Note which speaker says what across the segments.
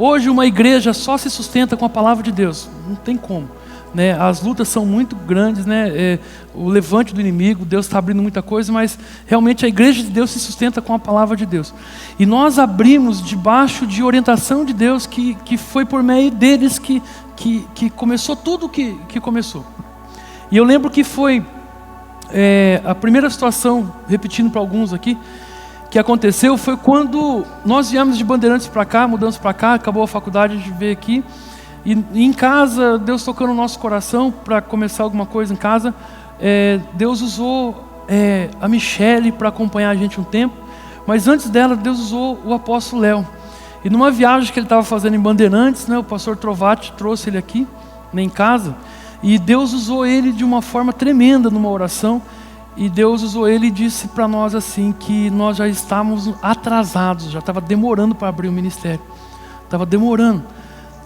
Speaker 1: Hoje uma igreja só se sustenta com a palavra de Deus, não tem como, né? As lutas são muito grandes, né? O levante do inimigo, Deus está abrindo muita coisa, mas realmente a igreja de Deus se sustenta com a palavra de Deus. E nós abrimos debaixo de orientação de Deus, que foi por meio deles que começou tudo que começou. E eu lembro que foi a primeira situação, repetindo para alguns aqui, que aconteceu foi quando nós viemos de Bandeirantes para cá, mudamos para cá, acabou a faculdade, a gente veio aqui, e em casa, Deus tocou no nosso coração para começar alguma coisa em casa. Deus usou a Michele para acompanhar a gente um tempo, mas antes dela, Deus usou o apóstolo Léo. E numa viagem que ele estava fazendo em Bandeirantes, né, o pastor Trovati trouxe ele aqui, né, em casa, e Deus usou ele de uma forma tremenda numa oração. E Deus usou ele e disse para nós assim, que nós já estávamos atrasados, já estava demorando para abrir o ministério, estava demorando,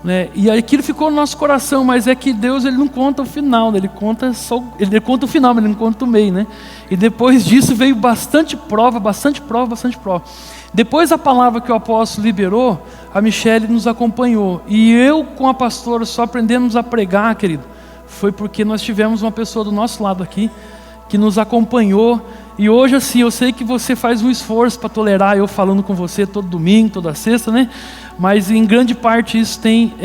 Speaker 1: né? E aquilo ficou no nosso coração, mas é que Deus, ele não conta o final, ele conta o final, mas ele não conta o meio, né? E depois disso veio bastante prova. Depois da palavra que o apóstolo liberou, a Michele nos acompanhou, e eu com a pastora só aprendemos a pregar, querido, foi porque nós tivemos uma pessoa do nosso lado aqui, que nos acompanhou. E hoje assim, eu sei que você faz um esforço para tolerar eu falando com você todo domingo, toda sexta, né? Mas em grande parte isso tem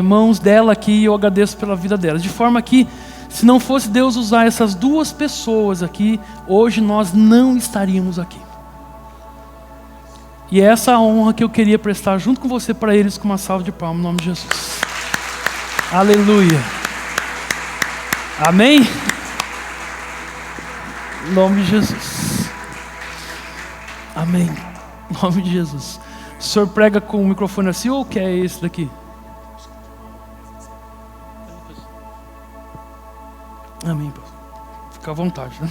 Speaker 1: mãos dela aqui, e eu agradeço pela vida dela. De forma que, se não fosse Deus usar essas duas pessoas aqui, hoje nós não estaríamos aqui. E é essa honra que eu queria prestar junto com você para eles, com uma salva de palmas, em nome de Jesus. Aleluia. Amém? Em nome de Jesus. Amém. Em nome de Jesus. O senhor prega com o microfone assim ou quer esse daqui? Amém. Fica à vontade, né?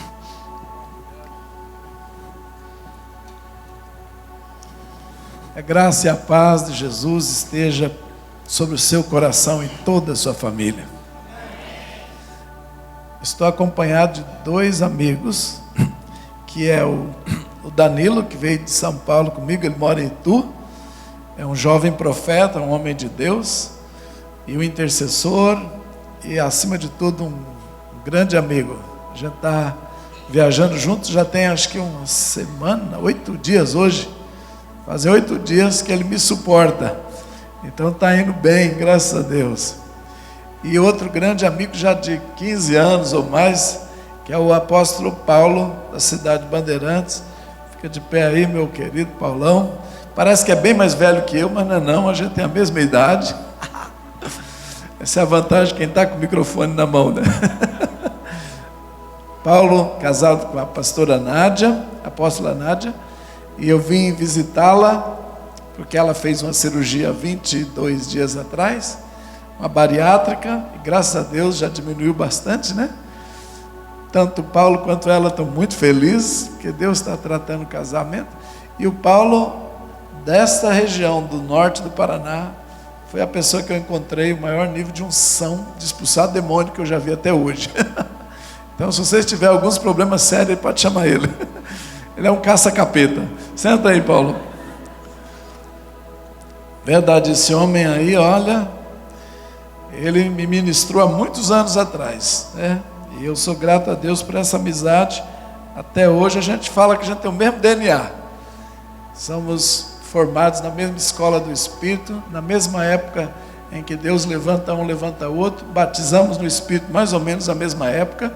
Speaker 2: A graça e a paz de Jesus esteja sobre o seu coração e toda a sua família. Estou acompanhado de dois amigos, que é o Danilo, que veio de São Paulo comigo, ele mora em Itu, é um jovem profeta, um homem de Deus, e um intercessor, e acima de tudo um grande amigo. A gente está viajando juntos, já tem acho que uma semana, 8 dias hoje, fazem 8 dias que ele me suporta, então está indo bem, graças a Deus. E outro grande amigo já de 15 anos ou mais, que é o apóstolo Paulo, da cidade de Bandeirantes. Fica de pé aí, meu querido Paulão. Parece que é bem mais velho que eu, mas não, a gente tem a mesma idade. Essa é a vantagem de quem está com o microfone na mão, né? Paulo, casado com a pastora Nádia, a apóstola Nádia, e eu vim visitá-la, porque ela fez uma cirurgia 22 dias atrás, uma bariátrica, e graças a Deus já diminuiu bastante, né? Tanto o Paulo quanto ela estão muito felizes, porque Deus está tratando o casamento. E o Paulo, desta região do norte do Paraná, foi a pessoa que eu encontrei o maior nível de unção, de expulsar demônio que eu já vi até hoje. Então, se você tiver alguns problemas sérios, pode chamar ele. Ele é um caça-capeta. Senta aí, Paulo. Verdade, esse homem aí, olha, ele me ministrou há muitos anos atrás, né? E eu sou grato a Deus por essa amizade. Até hoje a gente fala que a gente tem o mesmo DNA. Somos formados na mesma escola do Espírito, na mesma época em que Deus levanta um, levanta outro. Batizamos no Espírito mais ou menos na mesma época.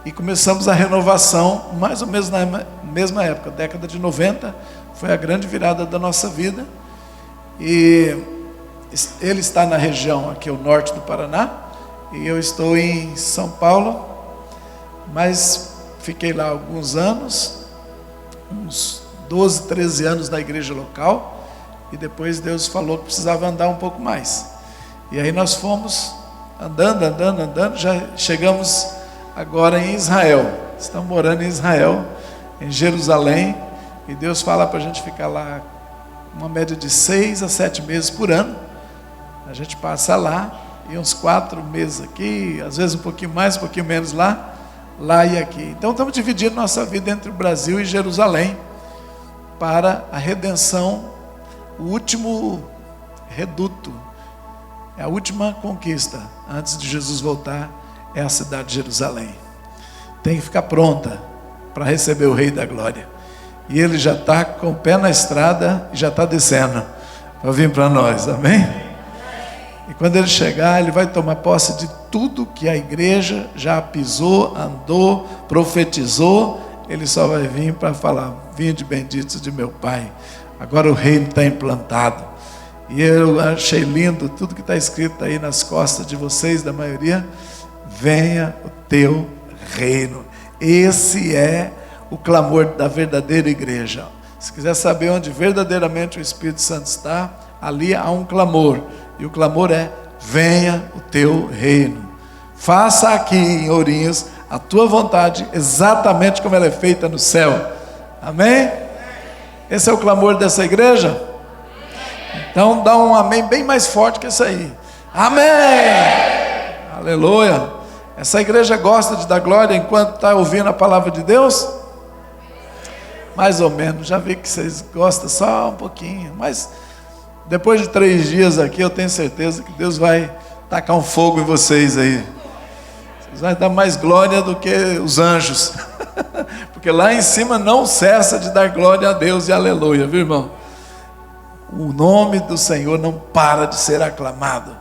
Speaker 2: E começamos a renovação mais ou menos na mesma época. Década de 90 foi a grande virada da nossa vida. E ele está na região aqui, o norte do Paraná, e eu estou em São Paulo, mas fiquei lá alguns anos, uns 12, 13 anos na igreja local, e depois Deus falou que precisava andar um pouco mais. E aí nós fomos andando, já chegamos agora em Israel. Estamos morando em Israel, em Jerusalém, e Deus fala para a gente ficar lá uma média de 6 a 7 meses por ano. A gente passa lá, e uns 4 meses aqui, às vezes um pouquinho mais, um pouquinho menos lá e aqui. Então estamos dividindo nossa vida entre o Brasil e Jerusalém, para a redenção, o último reduto. É a última conquista antes de Jesus voltar, é a cidade de Jerusalém. Tem que ficar pronta para receber o Rei da Glória. E ele já está com o pé na estrada e já está descendo para vir para nós, amém? E quando ele chegar, ele vai tomar posse de tudo que a igreja já pisou, andou, profetizou. Ele só vai vir para falar: vinde benditos de meu Pai. Agora o reino está implantado. E eu achei lindo tudo que está escrito aí nas costas de vocês, da maioria: venha o teu reino. Esse é o clamor da verdadeira igreja. Se quiser saber onde verdadeiramente o Espírito Santo está, ali há um clamor. E o clamor é: venha o teu reino. Faça aqui em Ourinhos a tua vontade, exatamente como ela é feita no céu. Amém? Esse é o clamor dessa igreja? Então dá um amém bem mais forte que esse aí. Amém! Aleluia! Essa igreja gosta de dar glória enquanto está ouvindo a palavra de Deus? Mais ou menos, já vi que vocês gostam só um pouquinho, mas depois de 3 dias aqui, eu tenho certeza que Deus vai tacar um fogo em vocês aí. Vocês vão dar mais glória do que os anjos, porque lá em cima não cessa de dar glória a Deus e aleluia, viu, irmão? O nome do Senhor não para de ser aclamado.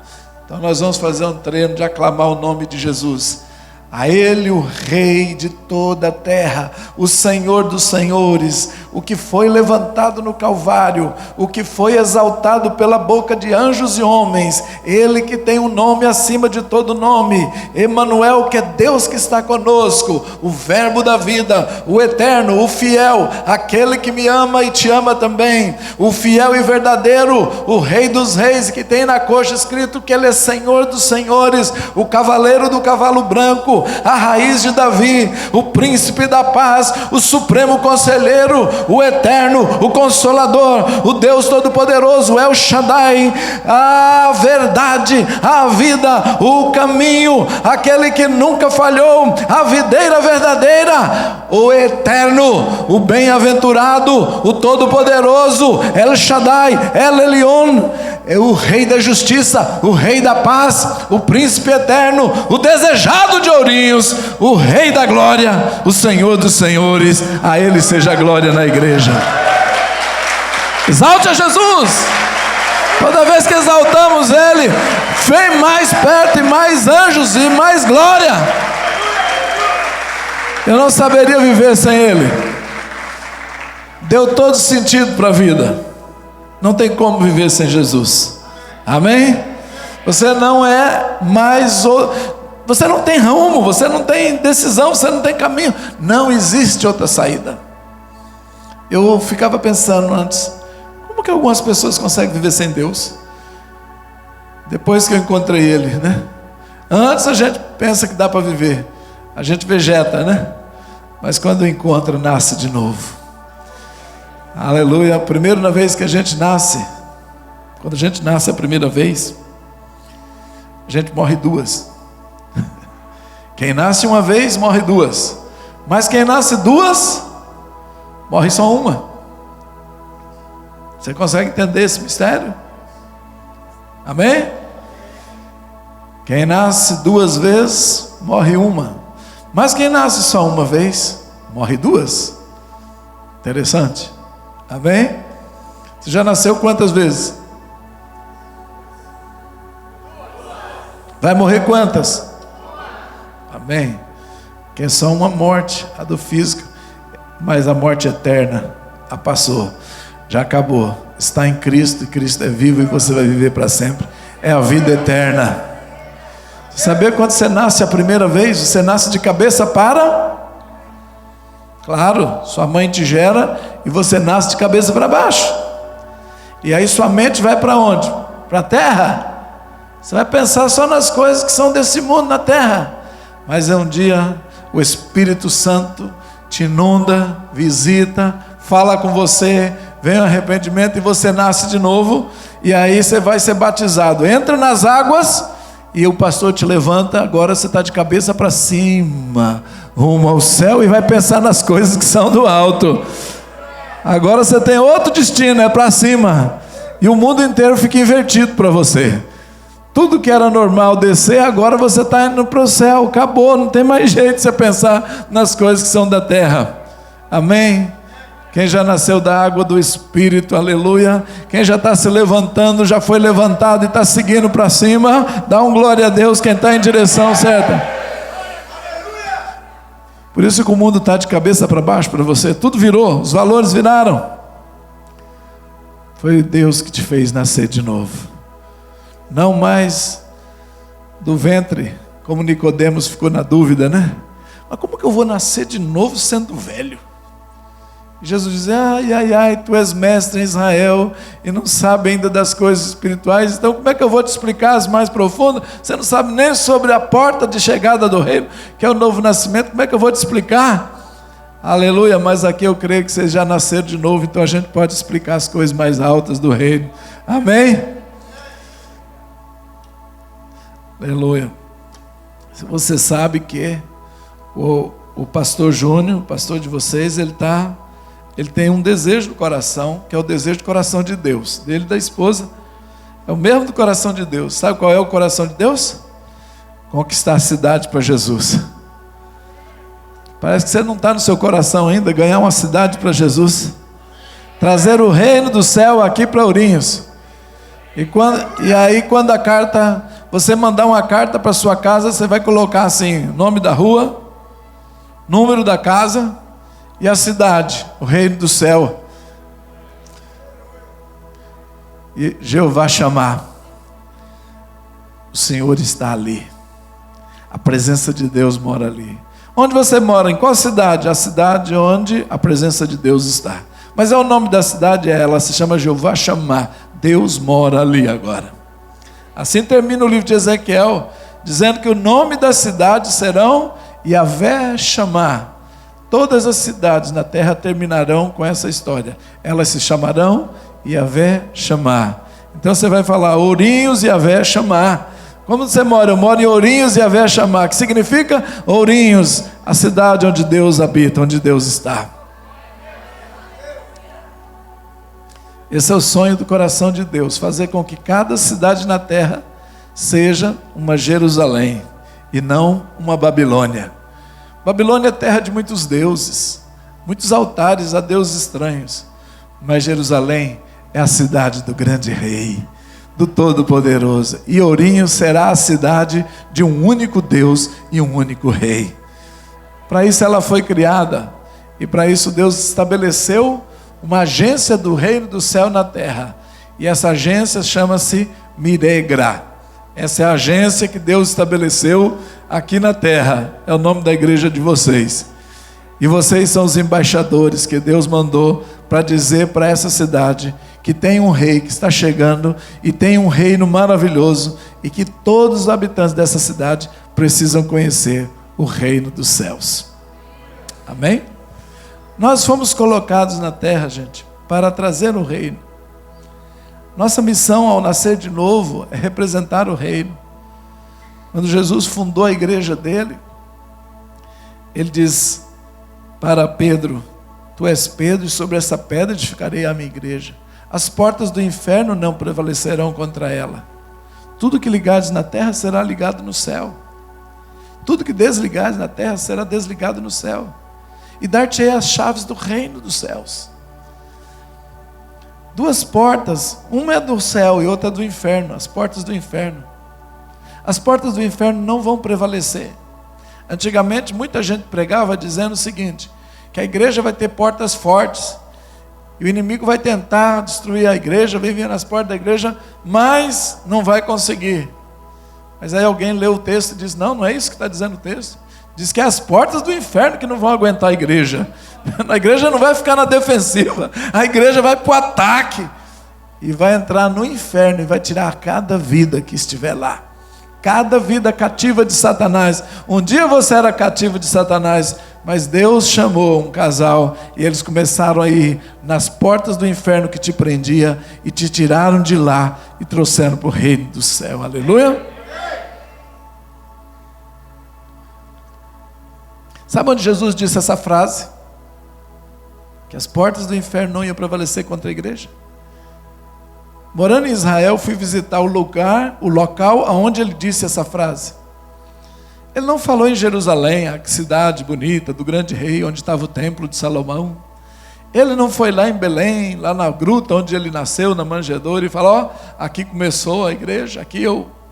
Speaker 2: Então nós vamos fazer um treino de aclamar o nome de Jesus. A Ele, o Rei de toda a terra, o Senhor dos senhores, o que foi levantado no Calvário, o que foi exaltado pela boca de anjos e homens, Ele que tem um nome acima de todo nome, Emanuel, que é Deus que está conosco, o Verbo da vida, o eterno, o fiel, aquele que me ama e te ama também, o fiel e verdadeiro, o Rei dos reis, que tem na coxa escrito que Ele é Senhor dos senhores, o cavaleiro do cavalo branco, a raiz de Davi, o príncipe da paz, o supremo conselheiro, o eterno, o consolador, o Deus todo-poderoso, El Shaddai, a verdade, a vida, o caminho, aquele que nunca falhou, a videira verdadeira, o eterno, o bem-aventurado, o todo-poderoso, El Shaddai, El Elyon, é o Rei da justiça, o Rei da paz, o príncipe eterno, o desejado de Ourinhos, o Rei da glória, o Senhor dos senhores. A Ele seja a glória na igreja. Exalte a Jesus. Toda vez que exaltamos Ele, vem mais perto e mais anjos e mais glória. Eu não saberia viver sem Ele. Deu todo sentido para a vida. Não tem como viver sem Jesus. Amém? Você não é mais... Você não tem rumo, você não tem decisão, você não tem caminho. Não existe outra saída. Eu ficava pensando antes, como que algumas pessoas conseguem viver sem Deus? Depois que eu encontrei Ele, né? Antes a gente pensa que dá para viver. A gente vegeta, né? Mas quando encontra, nasce de novo. Aleluia. A primeira vez que a gente nasce, quando a gente nasce a primeira vez, a gente morre 2. Quem nasce uma vez, morre 2. Mas quem nasce 2, morre só uma. Você consegue entender esse mistério? Amém? Quem nasce 2 vezes, morre uma. Mas quem nasce só uma vez, morre 2. Interessante. Amém? Você já nasceu quantas vezes? Vai morrer quantas? Amém? Que é só uma morte, a do físico, mas a morte eterna, a passou, já acabou, está em Cristo, e Cristo é vivo e você vai viver para sempre, é a vida eterna. Saber quando você nasce a primeira vez, você nasce de cabeça para... Claro, sua mãe te gera e você nasce de cabeça para baixo. E aí sua mente vai para onde? Para a terra. Você vai pensar só nas coisas que são desse mundo na terra. Mas é um dia o Espírito Santo te inunda, visita, fala com você, vem o arrependimento e você nasce de novo. E aí você vai ser batizado. Entra nas águas e o pastor te levanta. Agora você está de cabeça para cima, rumo ao céu, e vai pensar nas coisas que são do alto. Agora você tem outro destino, é para cima. E o mundo inteiro fica invertido para você. Tudo que era normal descer, agora você está indo para o céu. Acabou, não tem mais jeito de você pensar nas coisas que são da terra. Amém? Quem já nasceu da água do Espírito, aleluia. Quem já está se levantando, já foi levantado e está seguindo para cima, dá um glória a Deus quem está em direção certa. Por isso que o mundo está de cabeça para baixo para você. Tudo virou, os valores viraram. Foi Deus que te fez nascer de novo. Não mais do ventre, como Nicodemos ficou na dúvida, né? Mas como que eu vou nascer de novo sendo velho? E Jesus diz: ai, tu és mestre em Israel e não sabe ainda das coisas espirituais, então como é que eu vou te explicar as mais profundas? Você não sabe nem sobre a porta de chegada do reino, que é o novo nascimento, como é que eu vou te explicar? Aleluia, mas aqui eu creio que vocês já nasceram de novo, então a gente pode explicar as coisas mais altas do reino. Amém? Aleluia. Você sabe que o pastor Júnior, o pastor de vocês, ele tem um desejo no coração, que é o desejo do coração de Deus, dele e da esposa, é o mesmo do coração de Deus. Sabe qual é o coração de Deus? Conquistar a cidade para Jesus. Parece que você não está no seu coração ainda, ganhar uma cidade para Jesus, trazer o reino do céu aqui para Ourinhos. E aí quando a carta, você mandar uma carta para sua casa, você vai colocar assim, nome da rua, número da casa e a cidade, o reino do céu. E Jeová chamar, o Senhor está ali, a presença de Deus mora ali. Onde você mora? Em qual cidade? A cidade onde a presença de Deus está. Mas é o nome da cidade, ela se chama Jeová chamar. Deus mora ali agora. Assim termina o livro de Ezequiel, dizendo que o nome da cidade serão Yahvé chamar. Todas as cidades na terra terminarão com essa história. Elas se chamarão Yahvé chamar. Então você vai falar Ourinhos Yahvé chamar. Como você mora? Eu moro em Ourinhos Yahvé chamar. Que significa Ourinhos, a cidade onde Deus habita, onde Deus está. Esse é o sonho do coração de Deus, fazer com que cada cidade na terra seja uma Jerusalém e não uma Babilônia. Babilônia é terra de muitos deuses, muitos altares a deuses estranhos, mas Jerusalém é a cidade do grande rei, do Todo-Poderoso, e Ourinhos será a cidade de um único Deus e um único rei. Para isso ela foi criada, e para isso Deus estabeleceu uma agência do reino do céu na terra, e essa agência chama-se Miregra. Essa é a agência que Deus estabeleceu aqui na terra, é o nome da igreja de vocês, e vocês são os embaixadores que Deus mandou para dizer para essa cidade que tem um rei que está chegando, e tem um reino maravilhoso, e que todos os habitantes dessa cidade precisam conhecer o reino dos céus. Amém? Nós fomos colocados na terra, gente, para trazer o reino. Nossa missão ao nascer de novo é representar o reino. Quando Jesus fundou a igreja dele, ele diz para Pedro: tu és Pedro, e sobre essa pedra edificarei a minha igreja. As portas do inferno não prevalecerão contra ela. Tudo que ligares na terra será ligado no céu. Tudo que desligares na terra será desligado no céu. E dar-te-ei as chaves do reino dos céus. Duas portas, uma é do céu e outra é do inferno, as portas do inferno. As portas do inferno não vão prevalecer. Antigamente muita gente pregava dizendo o seguinte, que a igreja vai ter portas fortes, e o inimigo vai tentar destruir a igreja, vem vir nas portas da igreja, mas não vai conseguir. Mas aí alguém lê o texto e diz: não é isso que está dizendo o texto. Diz que é as portas do inferno que não vão aguentar a igreja. A igreja não vai ficar na defensiva, a igreja vai para o ataque, e vai entrar no inferno, e vai tirar cada vida que estiver lá. Cada vida cativa de Satanás. Um dia você era cativo de Satanás, mas Deus chamou um casal, e eles começaram a ir nas portas do inferno que te prendia, e te tiraram de lá, e trouxeram para o reino do céu. Aleluia. Sabe onde Jesus disse essa frase? Que as portas do inferno não iam prevalecer contra a igreja? Morando em Israel, fui visitar o local onde ele disse essa frase. Ele não falou em Jerusalém, a cidade bonita do grande rei, onde estava o templo de Salomão. Ele não foi lá em Belém, lá na gruta onde ele nasceu, na manjedoura, e falou, aqui começou a igreja,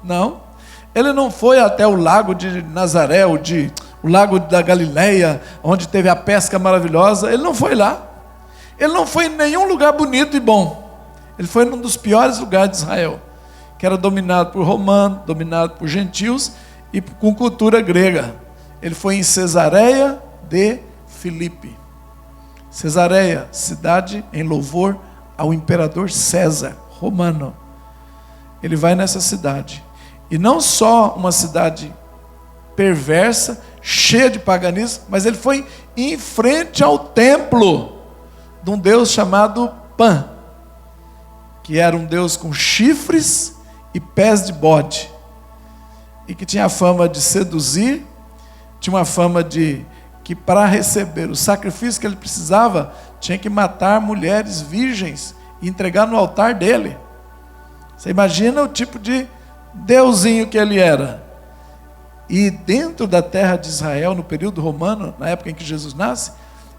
Speaker 2: Não. Ele não foi até o lago de Nazaré, o lago da Galileia, onde teve a pesca maravilhosa. Ele não foi lá. Ele não foi em nenhum lugar bonito e bom. Ele foi num dos piores lugares de Israel, que era dominado por romanos, dominado por gentios e com cultura grega. Ele foi em Cesareia de Filipe. Cesareia, cidade em louvor ao imperador César, romano. Ele vai nessa cidade. E não só uma cidade perversa, cheia de paganismo, mas ele foi em frente ao templo de um deus chamado Pan, que era um deus com chifres e pés de bode, e que tinha a fama de seduzir, tinha uma fama de que para receber o sacrifício que ele precisava, tinha que matar mulheres virgens e entregar no altar dele. Você imagina o tipo de deusinho que ele era. E dentro da terra de Israel, no período romano, na época em que Jesus nasce,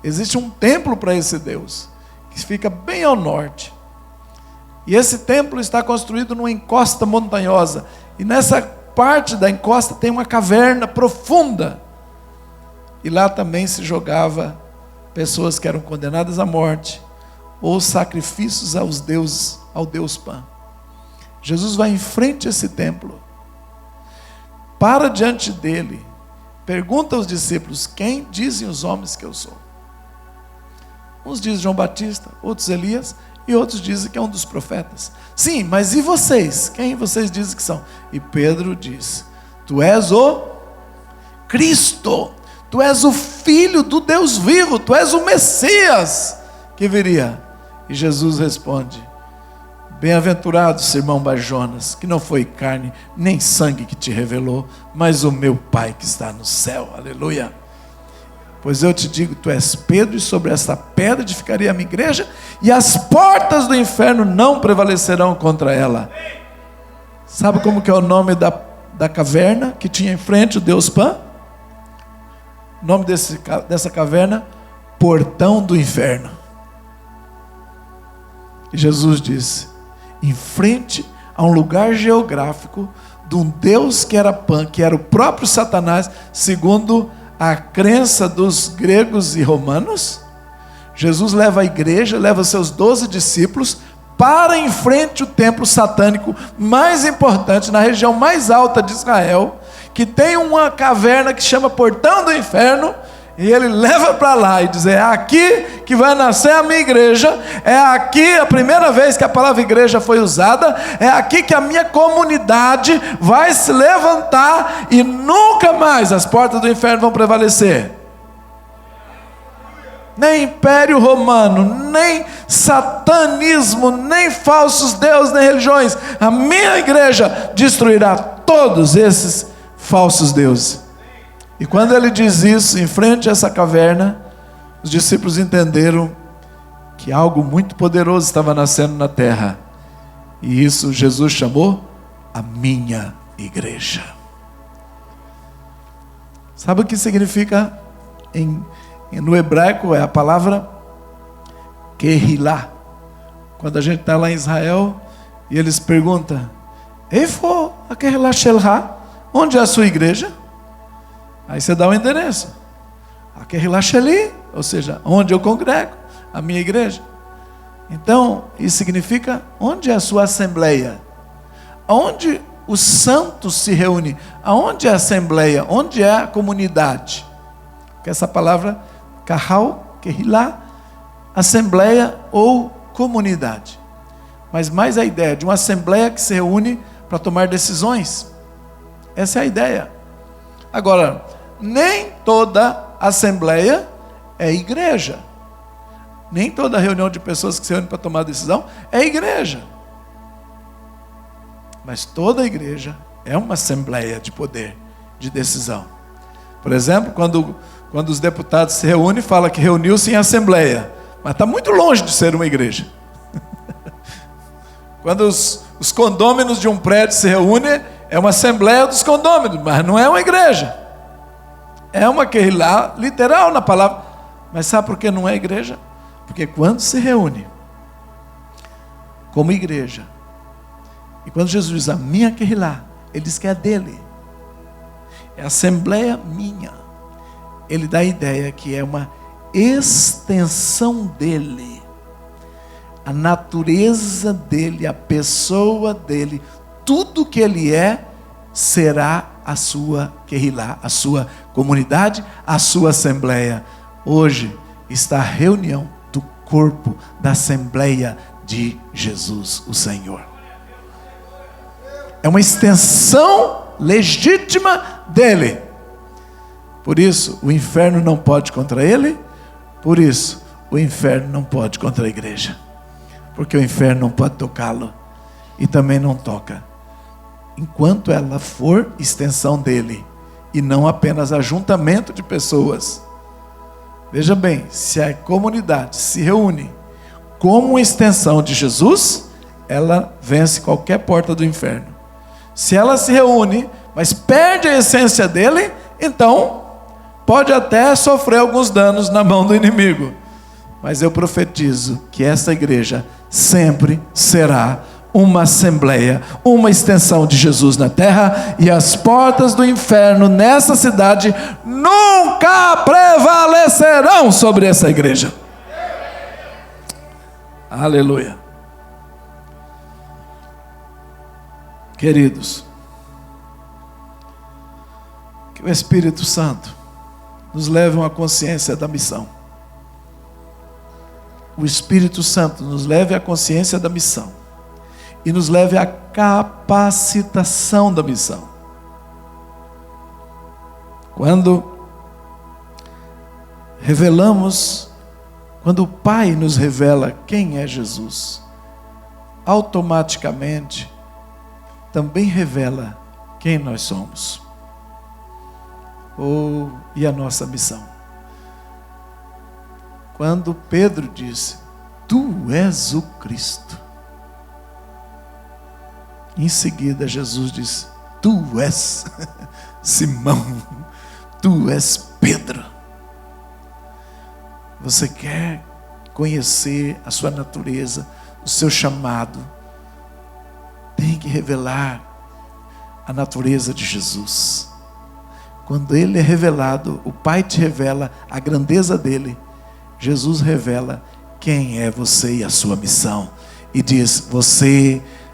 Speaker 2: existe um templo para esse Deus, que fica bem ao norte. E esse templo está construído numa encosta montanhosa. E nessa parte da encosta tem uma caverna profunda. E lá também se jogava pessoas que eram condenadas à morte, ou sacrifícios aos deuses, ao Deus Pan. Jesus vai em frente a esse templo, para diante dele, pergunta aos discípulos, quem dizem os homens que eu sou? Uns dizem João Batista, outros Elias, e outros dizem que é um dos profetas. Sim, mas e vocês? Quem vocês dizem que são? E Pedro diz, tu és o Cristo, tu és o Filho do Deus vivo, tu és o Messias que viria. E Jesus responde, bem-aventurado, irmão Barjonas, que não foi carne nem sangue que te revelou, mas o meu Pai que está no céu, aleluia. Pois eu te digo, tu és Pedro, e sobre esta pedra edificarei a minha igreja, e as portas do inferno não prevalecerão contra ela. Sabe como que é o nome da caverna que tinha em frente o Deus Pan? O nome dessa caverna, Portão do Inferno. E Jesus disse, em frente a um lugar geográfico de um Deus que era Pan, que era o próprio Satanás, segundo a crença dos gregos e romanos, Jesus leva a igreja, leva seus 12 discípulos para em frente o templo satânico mais importante, na região mais alta de Israel, que tem uma caverna que chama Portão do Inferno, e ele leva para lá e diz, é aqui que vai nascer a minha igreja, é aqui a primeira vez que a palavra igreja foi usada, é aqui que a minha comunidade vai se levantar e nunca mais as portas do inferno vão prevalecer. Nem império romano, nem satanismo, nem falsos deuses, nem religiões. A minha igreja destruirá todos esses falsos deuses. E quando ele diz isso, em frente a essa caverna, os discípulos entenderam que algo muito poderoso estava nascendo na terra. E isso Jesus chamou a minha igreja. Sabe o que significa no hebraico? É a palavra Kehilá. Quando a gente está lá em Israel e eles perguntam, Eifo a Kehilá Shelha? Onde é a sua igreja? Aí você dá o endereço. A Kehilá Sheli, ou seja, onde eu congrego, a minha igreja. Então, isso significa onde é a sua assembleia? Onde os santos se reúnem? Aonde é a assembleia? Onde é a comunidade? Porque essa palavra, Kahal, Kehilá, assembleia ou comunidade. Mas mais a ideia de uma assembleia que se reúne para tomar decisões. Essa é a ideia. Agora, nem toda assembleia é igreja. Nem toda reunião de pessoas que se reúnem para tomar decisão é igreja. Mas toda igreja é uma assembleia de poder, de decisão. Por exemplo, quando os deputados se reúnem, fala que reuniu-se em assembleia. Mas está muito longe de ser uma igreja. Quando os condôminos de um prédio se reúnem, é uma assembleia dos condôminos, mas não é uma igreja. É uma queilá literal na palavra. Mas sabe por que não é igreja? Porque quando se reúne como igreja, e quando Jesus diz a minha queilá, ele diz que é dele. É a assembleia minha. Ele dá a ideia que é uma extensão dele. A natureza dele, a pessoa dele, tudo que ele é, será a sua querilá, a sua comunidade, a sua assembleia. Hoje está a reunião do corpo da assembleia de Jesus, o Senhor. É uma extensão legítima dele. Por isso, o inferno não pode contra ele. Por isso, o inferno não pode contra a igreja. Porque o inferno não pode tocá-lo. E também não toca. Enquanto ela for extensão dele. E não apenas ajuntamento de pessoas. Veja bem, se a comunidade se reúne como uma extensão de Jesus, ela vence qualquer porta do inferno. Se ela se reúne, mas perde a essência dele, então pode até sofrer alguns danos na mão do inimigo. Mas eu profetizo que essa igreja sempre será uma assembleia, uma extensão de Jesus na terra, e as portas do inferno nessa cidade nunca prevalecerão sobre essa igreja. Aleluia. Queridos, que o Espírito Santo nos leve a uma consciência da missão. O Espírito Santo nos leve à consciência da missão e nos leve à capacitação da missão. Quando quando o Pai nos revela quem é Jesus, automaticamente também revela quem nós somos. E a nossa missão. Quando Pedro disse, tu és o Cristo. Em seguida Jesus disse, tu és Simão, tu és Pedro. Você quer conhecer a sua natureza, o seu chamado, tem que revelar a natureza de Jesus. Quando ele é revelado, o Pai te revela a grandeza dele. Jesus revela quem é você e a sua missão. E diz,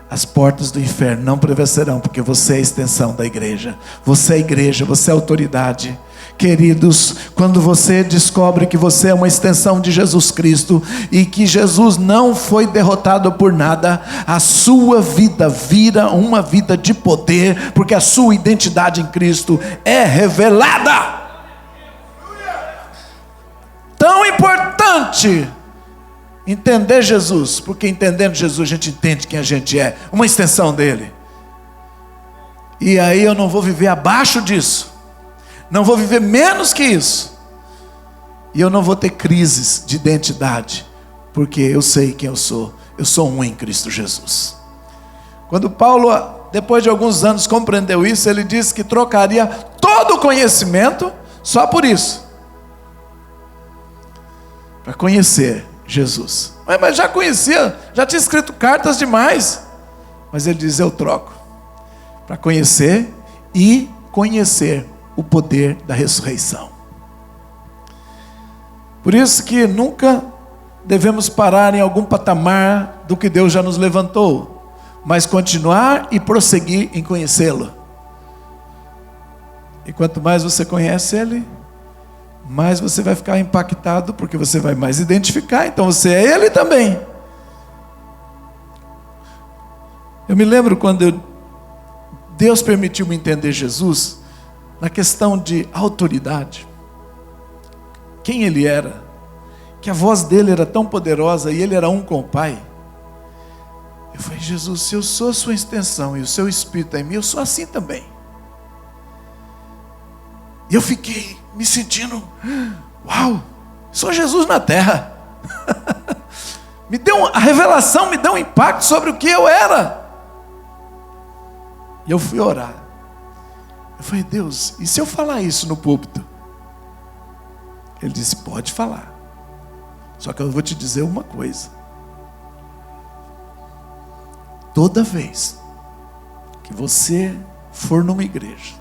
Speaker 2: as portas do inferno não prevalecerão, porque você é a extensão da igreja. Você é a igreja, você é a autoridade. Queridos, quando você descobre que você é uma extensão de Jesus Cristo e que Jesus não foi derrotado por nada, a sua vida vira uma vida de poder, porque a sua identidade em Cristo é revelada. Tão importante entender Jesus, porque entendendo Jesus a gente entende quem a gente é, uma extensão dele. E aí eu não vou viver abaixo disso. Não vou viver menos que isso. E eu não vou ter crises de identidade, porque eu sei quem eu sou. Eu sou um em Cristo Jesus. Quando Paulo, depois de alguns anos, compreendeu isso, ele disse que trocaria todo o conhecimento só por isso, para conhecer Jesus. Mas já conhecia, já tinha escrito cartas demais. Mas ele diz, eu troco, para conhecer e conhecer o poder da ressurreição. Por isso que nunca devemos parar em algum patamar do que Deus já nos levantou, mas continuar e prosseguir em conhecê-lo. E quanto mais você conhece Ele, mais você vai ficar impactado, porque você vai mais identificar, então você é Ele também. Eu me lembro quando Deus permitiu-me entender Jesus, na questão de autoridade, quem Ele era, que a voz dele era tão poderosa e Ele era um com o Pai. Eu falei, Jesus, se eu sou a sua extensão e o seu Espírito é em mim, eu sou assim também. E eu fiquei me sentindo, uau, sou Jesus na terra. A revelação me deu um impacto sobre o que eu era. E eu fui orar. Eu falei, Deus, e se eu falar isso no púlpito? Ele disse, pode falar. Só que eu vou te dizer uma coisa. Toda vez que você for numa igreja,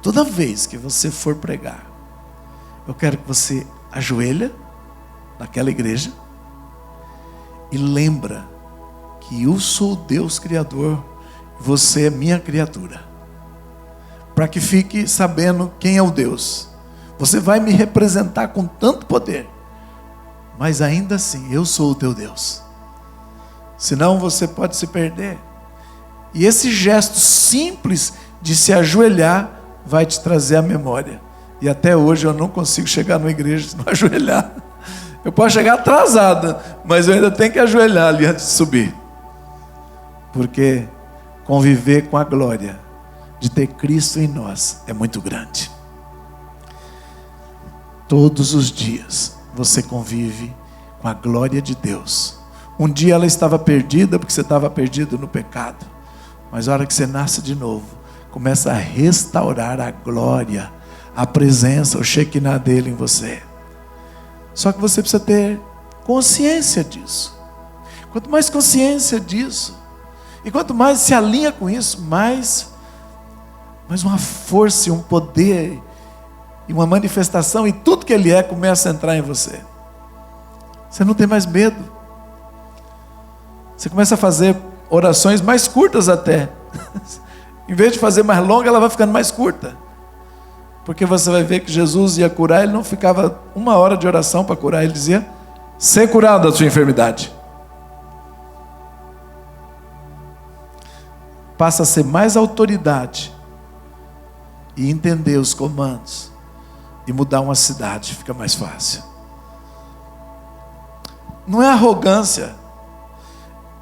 Speaker 2: toda vez que você for pregar, eu quero que você ajoelha naquela igreja e lembra que eu sou o Deus Criador, você é minha criatura. Para que fique sabendo quem é o Deus. Você vai me representar com tanto poder, mas ainda assim eu sou o teu Deus. Senão você pode se perder. E esse gesto simples de se ajoelhar vai te trazer a memória. E até hoje eu não consigo chegar numa igreja se não ajoelhar. Eu posso chegar atrasado, mas eu ainda tenho que ajoelhar ali antes de subir. Porque conviver com a glória de ter Cristo em nós é muito grande. Todos os dias você convive com a glória de Deus. Um dia ela estava perdida porque você estava perdido no pecado. Mas a hora que você nasce de novo, começa a restaurar a glória, a presença, o Shekinah dele em você. Só que você precisa ter consciência disso. Quanto mais consciência disso, e quanto mais se alinha com isso, mais uma força e um poder, e uma manifestação, e tudo que ele é começa a entrar em você. Você não tem mais medo. Você começa a fazer orações mais curtas até. Em vez de fazer mais longa, ela vai ficando mais curta. Porque você vai ver que Jesus ia curar, ele não ficava 1 hora de oração para curar, ele dizia, ser curado da sua enfermidade. Passa a ser mais autoridade e entender os comandos e mudar uma cidade, fica mais fácil. Não é arrogância,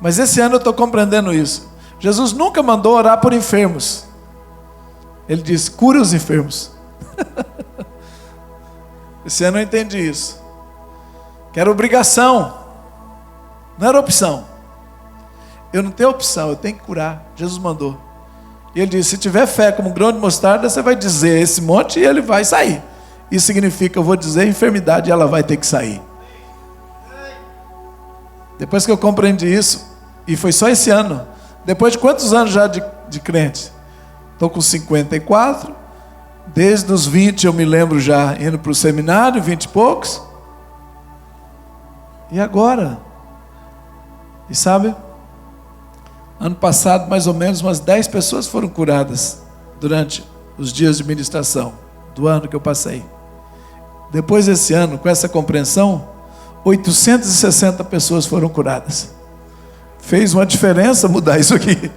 Speaker 2: mas esse ano eu estou compreendendo isso. Jesus nunca mandou orar por enfermos. Ele disse, cure os enfermos. Esse ano eu entendi isso. Que era obrigação, não era opção. Eu não tenho opção, eu tenho que curar. Jesus mandou. E ele disse, se tiver fé como um grão de mostarda, você vai dizer esse monte e ele vai sair. Isso significa, eu vou dizer enfermidade e ela vai ter que sair. Depois que eu compreendi isso, e foi só esse ano, depois de quantos anos já de crente? Estou com 54, desde os 20 eu me lembro já indo para o seminário, 20 e poucos. E agora? E sabe? Ano passado mais ou menos umas 10 pessoas foram curadas durante os dias de ministração do ano que eu passei. Depois desse ano, com essa compreensão, 860 pessoas foram curadas. Fez uma diferença mudar isso aqui.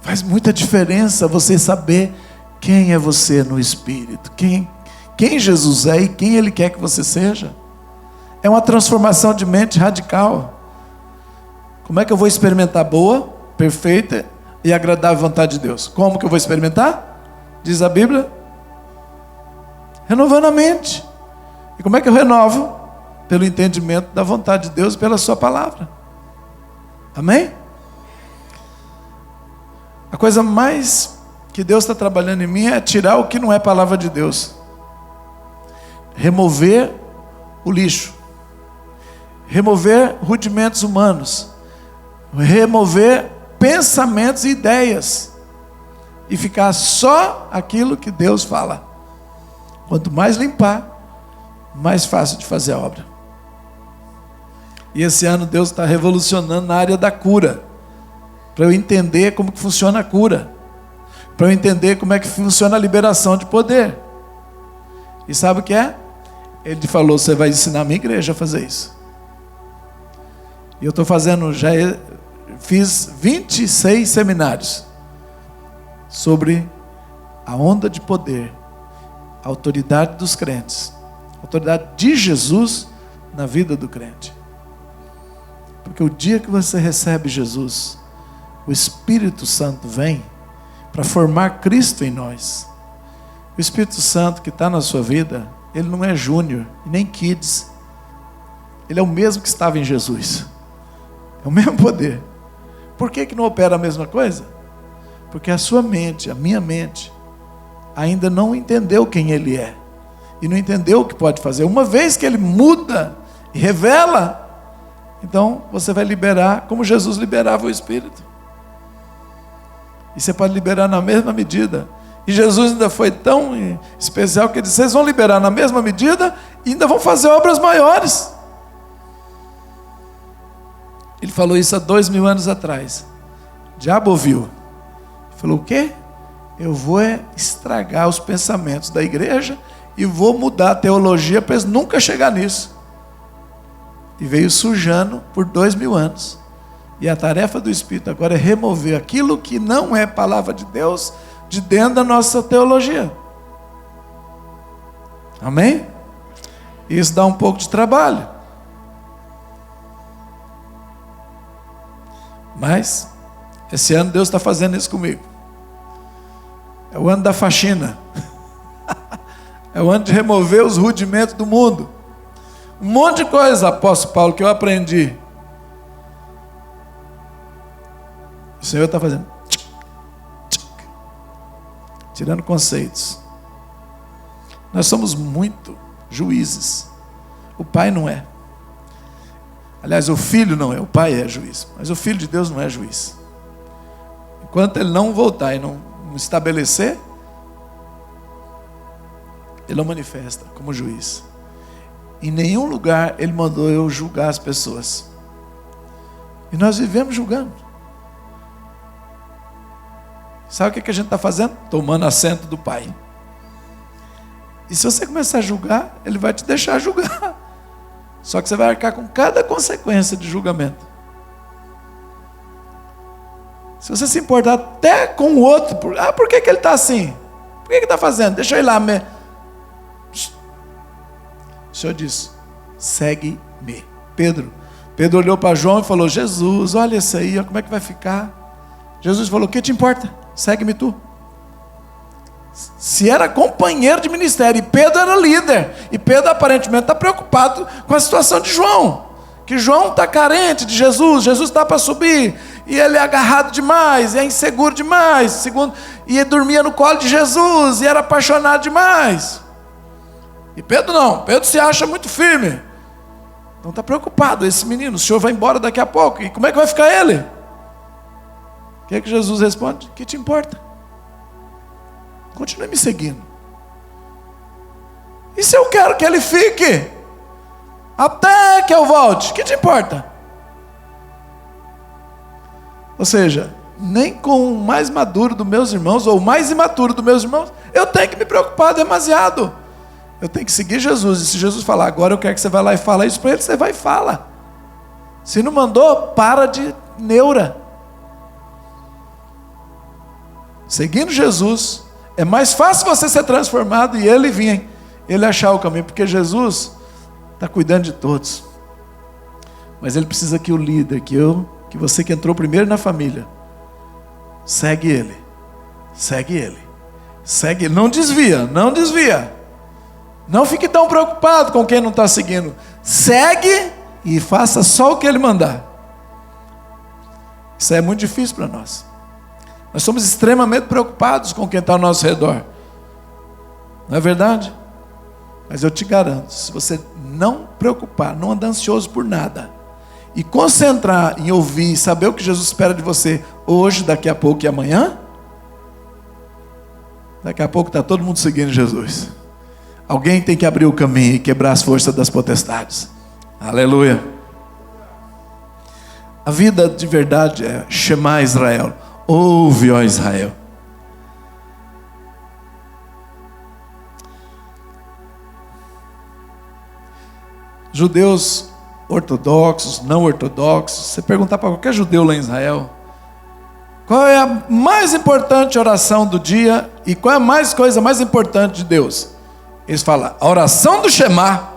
Speaker 2: Faz muita diferença você saber quem é você no Espírito, quem Jesus é e quem Ele quer que você seja. É uma transformação de mente radical. Como é que eu vou experimentar boa, perfeita e agradável vontade de Deus? Como que eu vou experimentar? Diz a Bíblia, renovando a mente. E como é que eu renovo? Pelo entendimento da vontade de Deus, pela sua palavra. Amém? A coisa mais que Deus está trabalhando em mim é tirar o que não é palavra de Deus. Remover o lixo. Remover rudimentos humanos. Remover pensamentos e ideias. E ficar só aquilo que Deus fala. Quanto mais limpar, mais fácil de fazer a obra. E esse ano Deus está revolucionando na área da cura. Para eu entender como que funciona a cura. Para eu entender como é que funciona a liberação de poder. E sabe o que é? Ele falou, você vai ensinar a minha igreja a fazer isso. E eu estou fazendo, fiz 26 seminários sobre a onda de poder, a autoridade dos crentes, a autoridade de Jesus na vida do crente. Porque o dia que você recebe Jesus, o Espírito Santo vem para formar Cristo em nós. O Espírito Santo que está na sua vida, ele não é júnior, nem kids. ele é o mesmo que estava em Jesus. É o mesmo poder. Por que não opera a mesma coisa? Porque a sua mente, a minha mente, ainda não entendeu quem Ele é. E não entendeu o que pode fazer. Uma vez que Ele muda e revela, então você vai liberar como Jesus liberava o Espírito. E você pode liberar na mesma medida. E Jesus ainda foi tão especial que Ele disse: vocês vão liberar na mesma medida e ainda vão fazer obras maiores. Ele falou isso há 2000 anos atrás. O diabo ouviu. Falou: o quê? Eu vou estragar os pensamentos da igreja e vou mudar a teologia para eles nunca chegar nisso. E veio sujando por 2000 anos. E a tarefa do Espírito agora é remover aquilo que não é palavra de Deus de dentro da nossa teologia. Amém? Isso dá um pouco de trabalho. Mas esse ano Deus está fazendo isso comigo. É o ano da faxina. É o ano de remover os rudimentos do mundo. Um monte de coisa, apóstolo Paulo, que eu aprendi. O Senhor está fazendo. Tirando conceitos. Nós somos muito juízes. O Pai não é. Aliás, o Filho não é. O Pai é juiz. Mas o Filho de Deus não é juiz. Enquanto Ele não voltar e não estabelecer, Ele não manifesta como juiz. Em nenhum lugar Ele mandou eu julgar as pessoas. E nós vivemos julgando. Sabe o que a gente está fazendo? Tomando assento do Pai. E se você começar a julgar, Ele vai te deixar julgar. Só que você vai arcar com cada consequência de julgamento. Se você se importar até com o outro, por que ele está assim? Por que ele está fazendo? Deixa eu ir lá. O Senhor disse: segue-me. Pedro olhou para João e falou: Jesus, olha isso aí, como é que vai ficar? Jesus falou: o que te importa? Segue-me tu. Se era companheiro de ministério, e Pedro era líder, e Pedro aparentemente está preocupado com a situação de João, que João está carente de Jesus está para subir, e ele é agarrado demais, e é inseguro demais, segundo, e ele dormia no colo de Jesus, e era apaixonado demais. E Pedro não, Pedro se acha muito firme, então está preocupado, esse menino, o Senhor vai embora daqui a pouco, e como é que vai ficar ele? O que é que Jesus responde? O que te importa? Continue me seguindo. E se eu quero que ele fique até que eu volte, o que te importa? Ou seja, nem com o mais maduro dos meus irmãos, ou o mais imaturo dos meus irmãos, eu tenho que me preocupar demasiado. Eu tenho que seguir Jesus. E se Jesus falar: agora eu quero que você vá lá e fale isso para ele, você vai e fala. Se não mandou, para de neura. Seguindo Jesus, é mais fácil você ser transformado e ele vir, ele achar o caminho, porque Jesus está cuidando de todos. Mas ele precisa que o líder, que você que entrou primeiro na família, segue ele, não desvia, não fique tão preocupado com quem não está seguindo, segue e faça só o que ele mandar. Isso é muito difícil para nós. Nós somos extremamente preocupados com quem está ao nosso redor. Não é verdade? Mas eu te garanto, se você não preocupar, não andar ansioso por nada, e concentrar em ouvir e saber o que Jesus espera de você hoje, daqui a pouco e amanhã, daqui a pouco está todo mundo seguindo Jesus. Alguém tem que abrir o caminho e quebrar as forças das potestades. Aleluia. A vida de verdade é Shema Israel. Ouve, ó Israel. Judeus ortodoxos, não ortodoxos, você perguntar para qualquer judeu lá em Israel, qual é a mais importante oração do dia e qual é a coisa mais importante de Deus? Eles falam, a oração do Shema.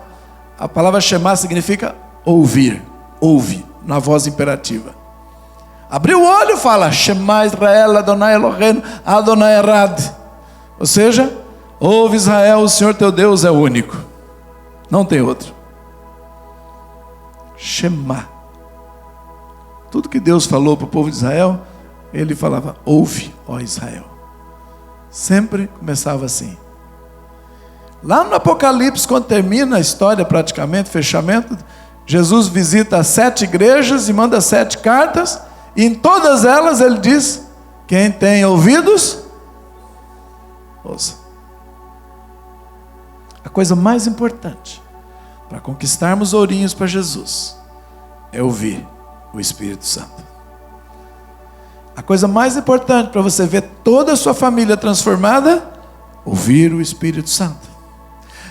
Speaker 2: A palavra Shema significa ouvir, ouve, na voz imperativa. Abriu o olho, fala Shema Israel, Adonai Eloheinu, Adonai Erad. Ou seja, ouve Israel, o Senhor teu Deus é o único, não tem outro. Shema. Tudo que Deus falou para o povo de Israel, ele falava, ouve, ó Israel. Sempre começava assim. Lá no Apocalipse, quando termina a história praticamente, fechamento, Jesus visita as 7 igrejas e manda 7 cartas, e em todas elas ele diz, quem tem ouvidos, ouça. A coisa mais importante para conquistarmos ourinhos para Jesus é ouvir o Espírito Santo. A coisa mais importante para você ver toda a sua família transformada, ouvir o Espírito Santo.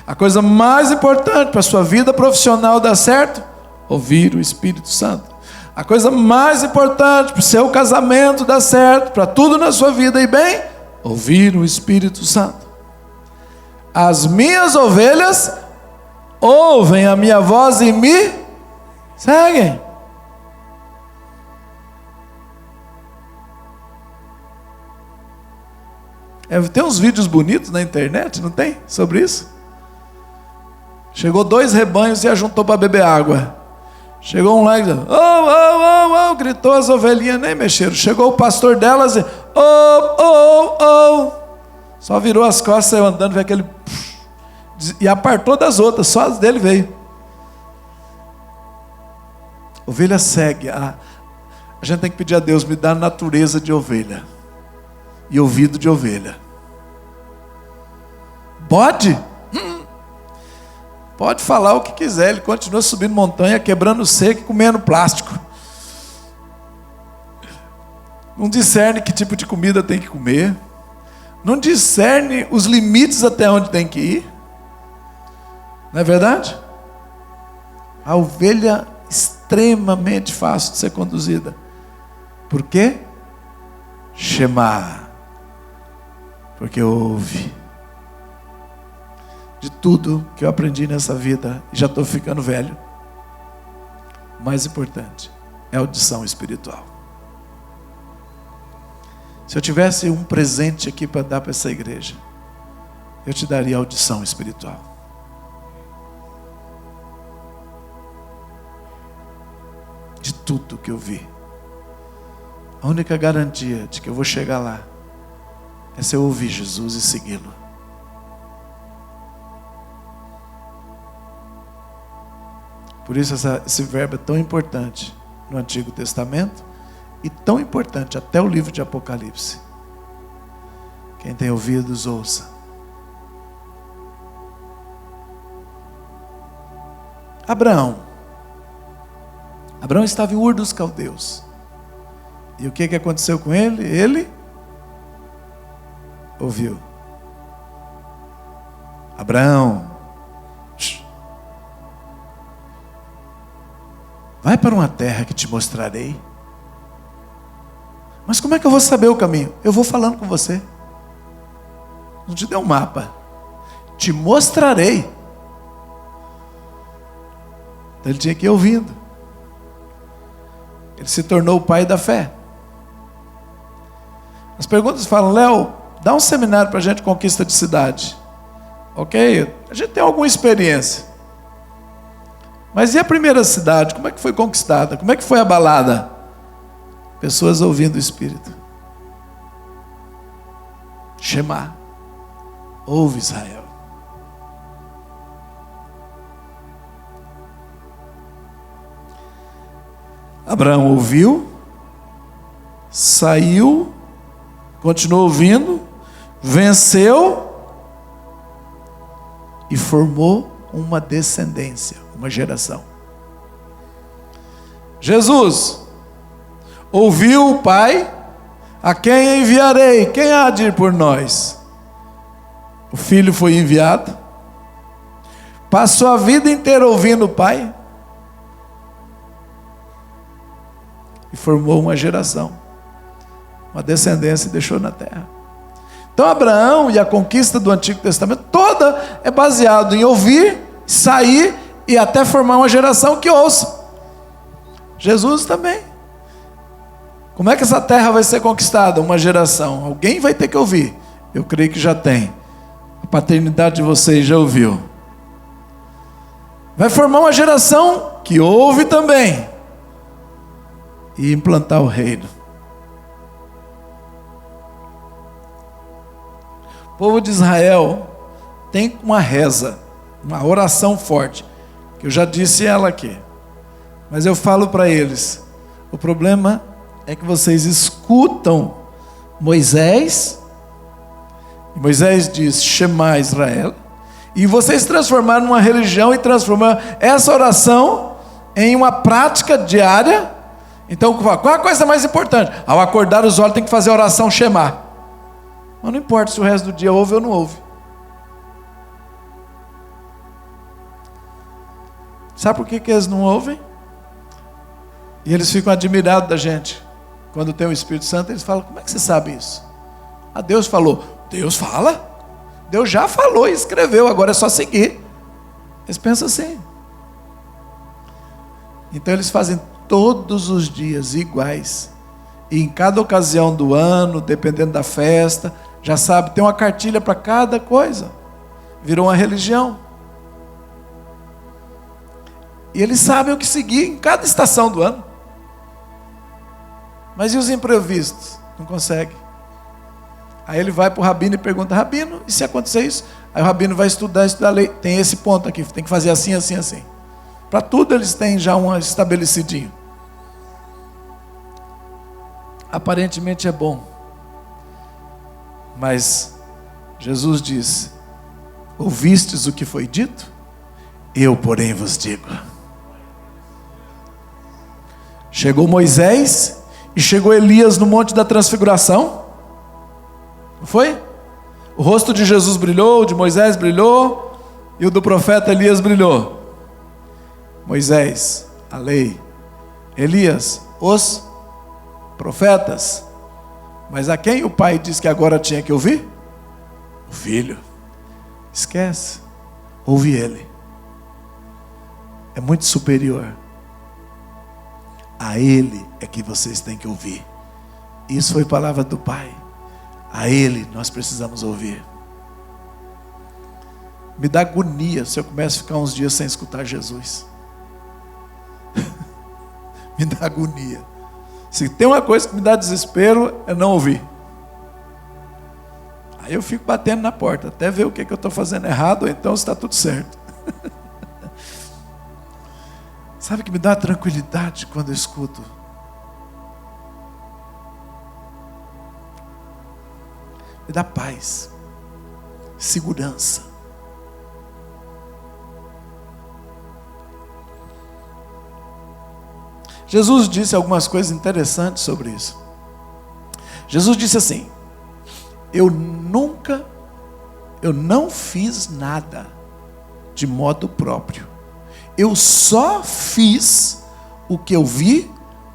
Speaker 2: A coisa mais importante para a sua vida profissional dar certo, ouvir o Espírito Santo. A coisa mais importante para o seu casamento dar certo, para tudo na sua vida ir bem, ouvir o Espírito Santo. As minhas ovelhas ouvem a minha voz e me seguem. Tem uns vídeos bonitos na internet, não tem? Sobre isso. Chegou 2 rebanhos e ajuntou para beber água. Chegou um lá e gritou, as ovelhinhas nem mexeram. Chegou o pastor delas e só virou as costas, saiu andando, veio aquele e apartou das outras, só as dele veio. Ovelha segue. A gente tem que pedir a Deus, me dá natureza de ovelha e ouvido de ovelha. Bode? Pode falar o que quiser, ele continua subindo montanha, quebrando seco e comendo plástico. Não discerne que tipo de comida tem que comer. Não discerne os limites até onde tem que ir. Não é verdade? A ovelha é extremamente fácil de ser conduzida. Por quê? Shema. Porque ouve. De tudo que eu aprendi nessa vida, e já estou ficando velho, o mais importante é a audição espiritual. Se eu tivesse um presente aqui para dar para essa igreja, eu te daria audição espiritual. De tudo que eu vi, a única garantia de que eu vou chegar lá é se eu ouvir Jesus e segui-lo. Por isso esse verbo é tão importante no Antigo Testamento e tão importante até o livro de Apocalipse. Quem tem ouvidos, ouça. Abraão estava em Ur dos Caldeus. E o que aconteceu com ele? Ele ouviu. Abraão, vai para uma terra que te mostrarei. Mas como é que eu vou saber o caminho? Eu vou falando com você. Não te dei um mapa. Te mostrarei. Então ele tinha que ir ouvindo. Ele se tornou o pai da fé. As perguntas falam, Léo, dá um seminário para a gente, conquista de cidade. Ok, a gente tem alguma experiência. Mas e a primeira cidade? Como é que foi conquistada? Como é que foi abalada? Pessoas ouvindo o Espírito. Shema. Ouve, Israel. Abraão ouviu, saiu, continuou ouvindo, venceu e formou uma descendência, uma geração. Jesus ouviu o Pai, a quem enviarei? Quem há de ir por nós? O Filho foi enviado, passou a vida inteira ouvindo o Pai e formou uma geração, uma descendência e deixou na terra. Então Abraão e a conquista do Antigo Testamento toda é baseado em ouvir, sair e até formar uma geração que ouça. Jesus também. Como é que essa terra vai ser conquistada? Uma geração. Alguém vai ter que ouvir. Eu creio que já tem. A paternidade de vocês já ouviu. vai formar uma geração que ouve também e implantar o reino. O povo de Israel tem uma reza, uma oração forte, que eu já disse ela aqui, mas eu falo para eles, o problema é que vocês escutam Moisés, e Moisés diz, Shema Israel, e vocês transformaram numa religião e transformaram essa oração em uma prática diária. Então, qual a coisa mais importante? Ao acordar os olhos tem que fazer a oração Shema. Mas não importa se o resto do dia ouve ou não ouve. Sabe por que eles não ouvem? E eles ficam admirados da gente. Quando tem o Espírito Santo, eles falam, como é que você sabe isso? Ah, Deus falou. Deus fala? Deus já falou e escreveu, agora é só seguir. Eles pensam assim. Então eles fazem todos os dias iguais. E em cada ocasião do ano, dependendo da festa, já sabe, tem uma cartilha para cada coisa. Virou uma religião. E eles sabem o que seguir em cada estação do ano. Mas e os imprevistos? Não consegue. Aí ele vai para o rabino e pergunta, rabino, e se acontecer isso? Aí o rabino vai estudar a lei. Tem esse ponto aqui, tem que fazer assim, assim, assim. Para tudo eles têm já um estabelecidinho. Aparentemente é bom. Mas Jesus disse, ouvistes o que foi dito? Eu, porém, vos digo. Chegou Moisés e chegou Elias no Monte da Transfiguração. Não foi? O rosto de Jesus brilhou, o de Moisés brilhou e o do profeta Elias brilhou. Moisés, a lei. Elias, os profetas. Mas a quem o pai disse que agora tinha que ouvir? O filho. Esquece. Ouve ele. É muito superior. A ele é que vocês têm que ouvir. Isso foi palavra do pai. A ele nós precisamos ouvir. Me dá agonia se eu começo a ficar uns dias sem escutar Jesus. Me dá agonia. Se tem uma coisa que me dá desespero, é não ouvir. Aí eu fico batendo na porta, até ver o que eu estou fazendo errado, ou então se está tudo certo. Sabe que me dá tranquilidade quando eu escuto? Me dá paz, segurança. Jesus disse algumas coisas interessantes sobre isso. Jesus disse assim, eu não fiz nada de modo próprio. Eu só fiz o que eu vi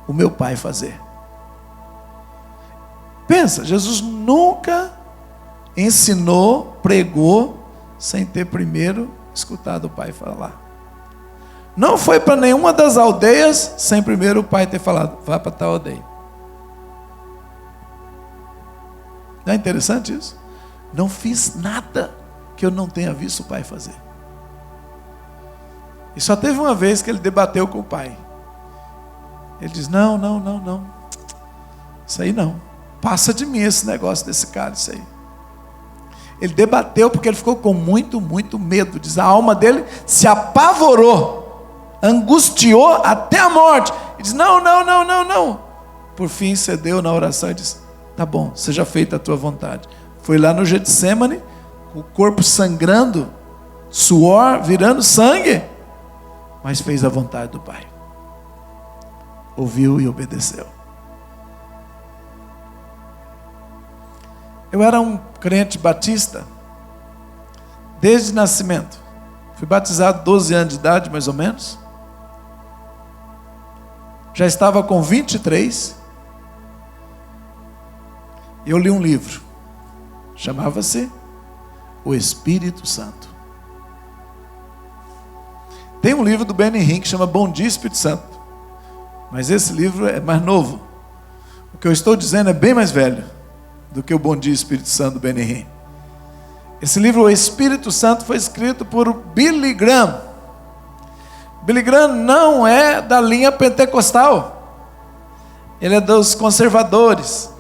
Speaker 2: o meu pai fazer. Pensa, Jesus nunca ensinou, pregou, sem ter primeiro escutado o pai falar. Não foi para nenhuma das aldeias, sem primeiro o pai ter falado, vá para tal aldeia. Não é interessante isso? Não fiz nada que eu não tenha visto o pai fazer. E só teve uma vez que ele debateu com o pai. Ele diz, não. Isso aí não. Passa de mim esse negócio desse cálice aí. Ele debateu porque ele ficou com muito medo. Diz, a alma dele se apavorou, angustiou até a morte. Ele diz, não. Por fim cedeu na oração e disse, tá bom, seja feita a tua vontade. Foi lá no Getsêmani, com o corpo sangrando, suor virando sangue, mas fez a vontade do Pai. Ouviu e obedeceu. Eu era um crente batista desde nascimento. Fui batizado 12 anos de idade, mais ou menos. Já estava com 23. E eu li um livro. Chamava-se O Espírito Santo. Tem um livro do Benny Hinn que chama Bom Dia Espírito Santo. Mas esse livro é mais novo. O que eu estou dizendo é bem mais velho do que o Bom Dia Espírito Santo do Benny Hinn. Esse livro, O Espírito Santo, foi escrito por Billy Graham. Billy Graham não é da linha pentecostal. Ele é dos conservadores.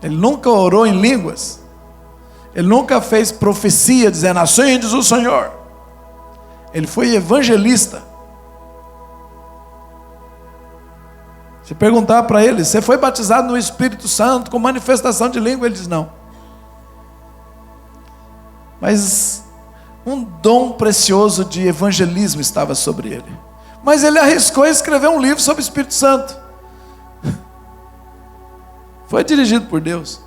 Speaker 2: Ele nunca orou em línguas. Ele nunca fez profecia dizendo, assim diz o Senhor. Ele foi evangelista. Se perguntar para ele, você foi batizado no Espírito Santo com manifestação de língua? Ele diz, não. Mas um dom precioso de evangelismo estava sobre ele. Mas ele arriscou escrever um livro sobre o Espírito Santo. Foi dirigido por Deus.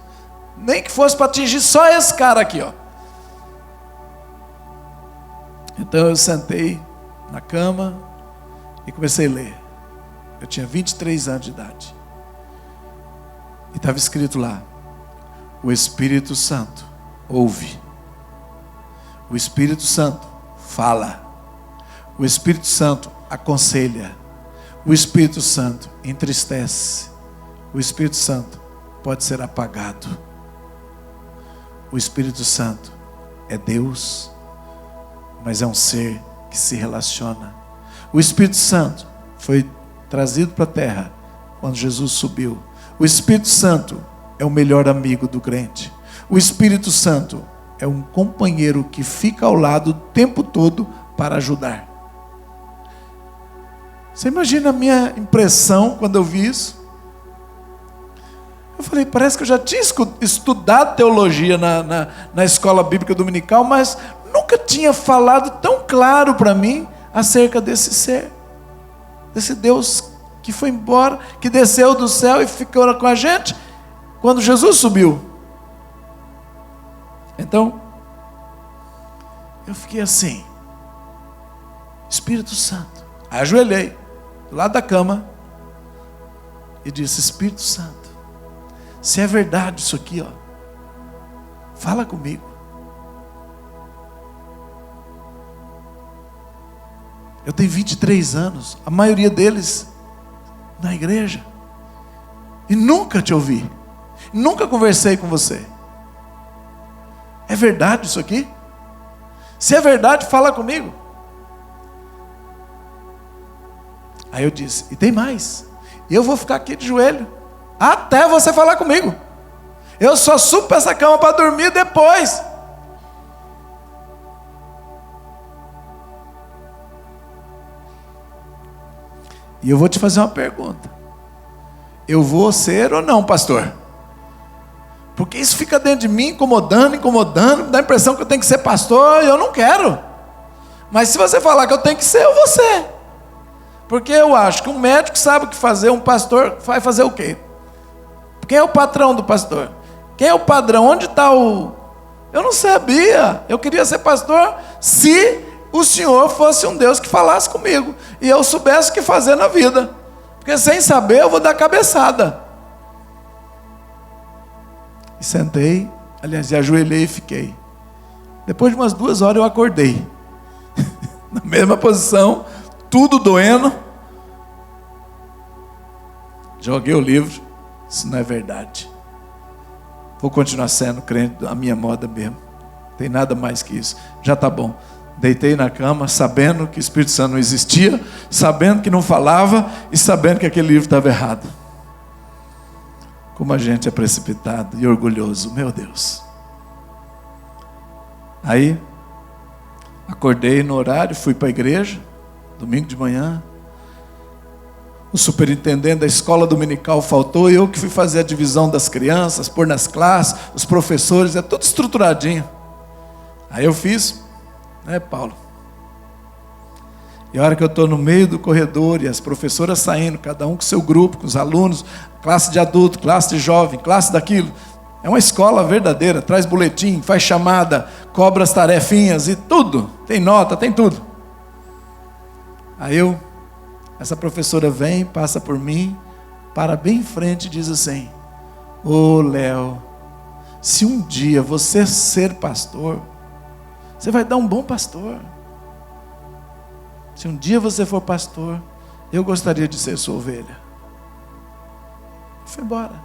Speaker 2: Nem que fosse para atingir só esse cara aqui, ó. Então eu sentei na cama e comecei a ler. Eu tinha 23 anos de idade. E estava escrito lá, o Espírito Santo ouve. O Espírito Santo fala. O Espírito Santo aconselha. O Espírito Santo entristece. O Espírito Santo pode ser apagado. O Espírito Santo é Deus, mas é um ser que se relaciona. O Espírito Santo foi trazido para a terra quando Jesus subiu. O Espírito Santo é o melhor amigo do crente. O Espírito Santo é um companheiro que fica ao lado o tempo todo para ajudar. Você imagina a minha impressão quando eu vi isso? Eu falei, parece que eu já tinha estudado teologia na escola bíblica dominical, mas nunca tinha falado tão claro para mim acerca desse ser, desse Deus que foi embora, que desceu do céu e ficou com a gente quando Jesus subiu. Então, eu fiquei assim, Espírito Santo. Aí ajoelhei do lado da cama e disse, Espírito Santo, se é verdade isso aqui, ó, fala comigo. Eu tenho 23 anos, a maioria deles na igreja, e nunca te ouvi, nunca conversei com você. É verdade isso aqui? Se é verdade, fala comigo. Aí eu disse, e tem mais, eu vou ficar aqui de joelho até você falar comigo. Eu só subo para essa cama para dormir depois. E eu vou te fazer uma pergunta. Eu vou ser ou não pastor? Porque isso fica dentro de mim, incomodando, me dá a impressão que eu tenho que ser pastor, e eu não quero. Mas se você falar que eu tenho que ser, eu vou ser. Porque eu acho que um médico sabe o que fazer, um pastor vai fazer o quê? Quem é o patrão do pastor? Quem é o padrão? Onde está o... Eu não sabia. Eu queria ser pastor se o Senhor fosse um Deus que falasse comigo e eu soubesse o que fazer na vida. Porque sem saber eu vou dar cabeçada. E sentei, aliás, e ajoelhei e fiquei. Depois de umas 2 horas eu acordei. Na mesma posição, tudo doendo. Joguei o livro. Isso não é verdade. Vou continuar sendo crente a minha moda mesmo. Não tem nada mais que isso. Já está bom. Deitei na cama, sabendo que o Espírito Santo não existia, sabendo que não falava e sabendo que aquele livro estava errado. Como a gente é precipitado e orgulhoso, meu Deus. Aí, acordei no horário, fui para a igreja, domingo de manhã. O superintendente da escola dominical faltou, e eu que fui fazer a divisão das crianças, pôr nas classes, os professores, é tudo estruturadinho. Aí eu fiz, né, Paulo? E a hora que eu estou no meio do corredor, e as professoras saindo, cada um com seu grupo, com os alunos, classe de adulto, classe de jovem, classe daquilo. É uma escola verdadeira, traz boletim, faz chamada, cobra as tarefinhas e tudo. Tem nota, tem tudo. Aí essa professora vem, passa por mim, para bem em frente e diz assim: ô Léo, se um dia você ser pastor, você vai dar um bom pastor. Se um dia você for pastor, eu gostaria de ser sua ovelha. Foi embora.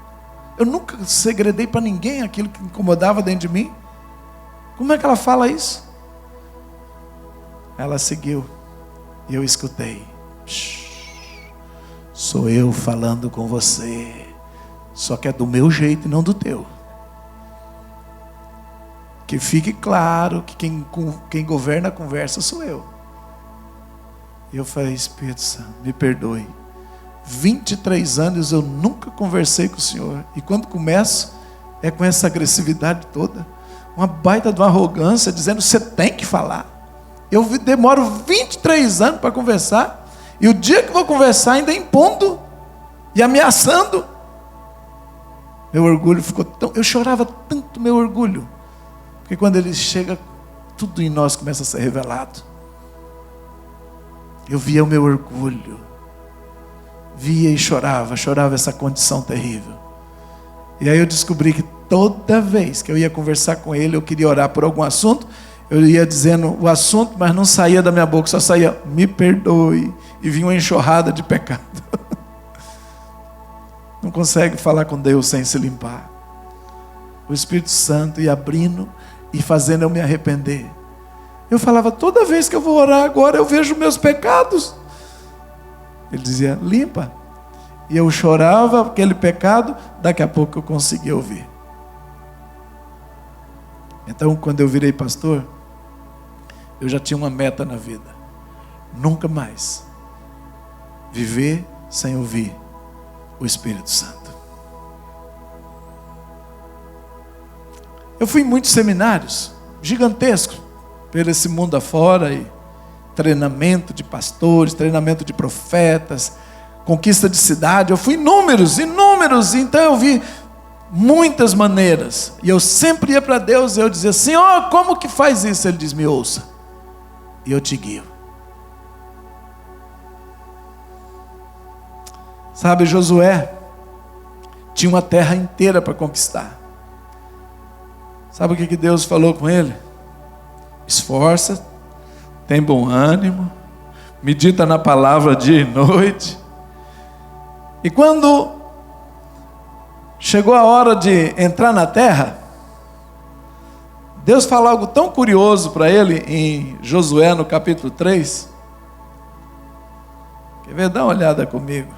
Speaker 2: Eu nunca segredei para ninguém aquilo que incomodava dentro de mim. Como é que ela fala isso? Ela seguiu. E eu escutei: sou eu falando com você, só que é do meu jeito e não do teu. Que fique claro que quem governa a conversa sou eu. E eu falei: Espírito Santo, me perdoe. 23 anos eu nunca conversei com o Senhor. E quando começo, é com essa agressividade toda. Uma baita de uma arrogância, dizendo: você tem que falar. Eu demoro 23 anos para conversar. E o dia que vou conversar, ainda impondo e ameaçando. Meu orgulho ficou tão... Eu chorava tanto meu orgulho. Porque quando ele chega, tudo em nós começa a ser revelado. Eu via o meu orgulho. Via e chorava essa condição terrível. E aí eu descobri que toda vez que eu ia conversar com ele, eu queria orar por algum assunto, eu ia dizendo o assunto, mas não saía da minha boca, só saía: me perdoe. E vinha uma enxurrada de pecado. Não consegue falar com Deus sem se limpar. O Espírito Santo ia abrindo e fazendo eu me arrepender. Eu falava: toda vez que eu vou orar agora, eu vejo meus pecados. Ele dizia: limpa. E eu chorava aquele pecado, daqui a pouco eu conseguia ouvir. Então, quando eu virei pastor, eu já tinha uma meta na vida: nunca mais viver sem ouvir o Espírito Santo. Eu fui em muitos seminários gigantescos pelo esse mundo afora, e treinamento de pastores, treinamento de profetas, conquista de cidade. Eu fui inúmeros, então eu vi muitas maneiras. E eu sempre ia para Deus e eu dizia: Senhor, como que faz isso? Ele diz: me ouça, e eu te guio. Sabe, Josué tinha uma terra inteira para conquistar. Sabe o que Deus falou com ele? Esforça, tem bom ânimo, medita na palavra dia e noite. E quando chegou a hora de entrar na terra, Deus falou algo tão curioso para ele em Josué, no capítulo 3. Quer ver? Dá uma olhada comigo.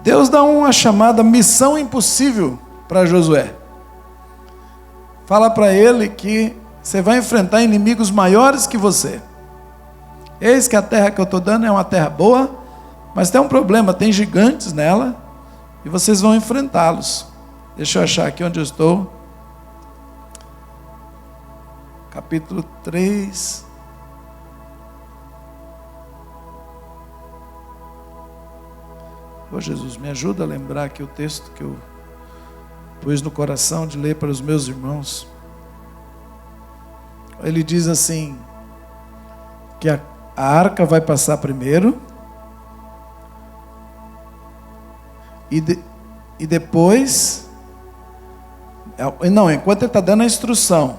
Speaker 2: Deus dá uma chamada missão impossível para Josué. Fala para ele que você vai enfrentar inimigos maiores que você. Eis que a terra que eu estou dando é uma terra boa, mas tem um problema, tem gigantes nela, e vocês vão enfrentá-los. Deixa eu achar aqui onde eu estou. Capítulo 3. Ô Jesus, me ajuda a lembrar aqui o texto que eu pus no coração de ler para os meus irmãos. Ele diz assim, que a arca vai passar primeiro, e depois, não, enquanto ele está dando a instrução,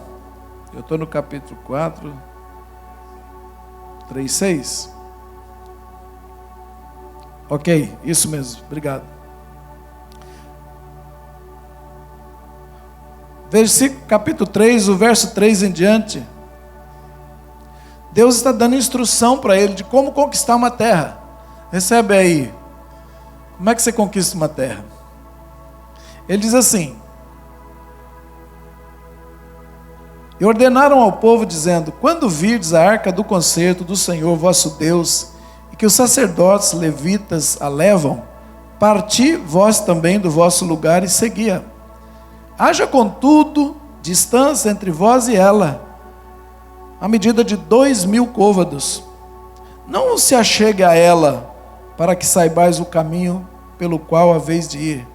Speaker 2: eu estou no capítulo 4, 3, 6. Ok, isso mesmo, obrigado. Versículo, capítulo 3, o verso 3 em diante. Deus está dando instrução para ele de como conquistar uma terra. Recebe aí. Como é que você conquista uma terra? Ele diz assim: e ordenaram ao povo, dizendo: quando virdes a arca do concerto do Senhor vosso Deus, e que os sacerdotes levitas a levam, parti vós também do vosso lugar e seguia. Haja contudo distância entre vós e ela, a medida de 2.000 côvados. Não se achegue a ela, para que saibais o caminho pelo qual haveis de ir.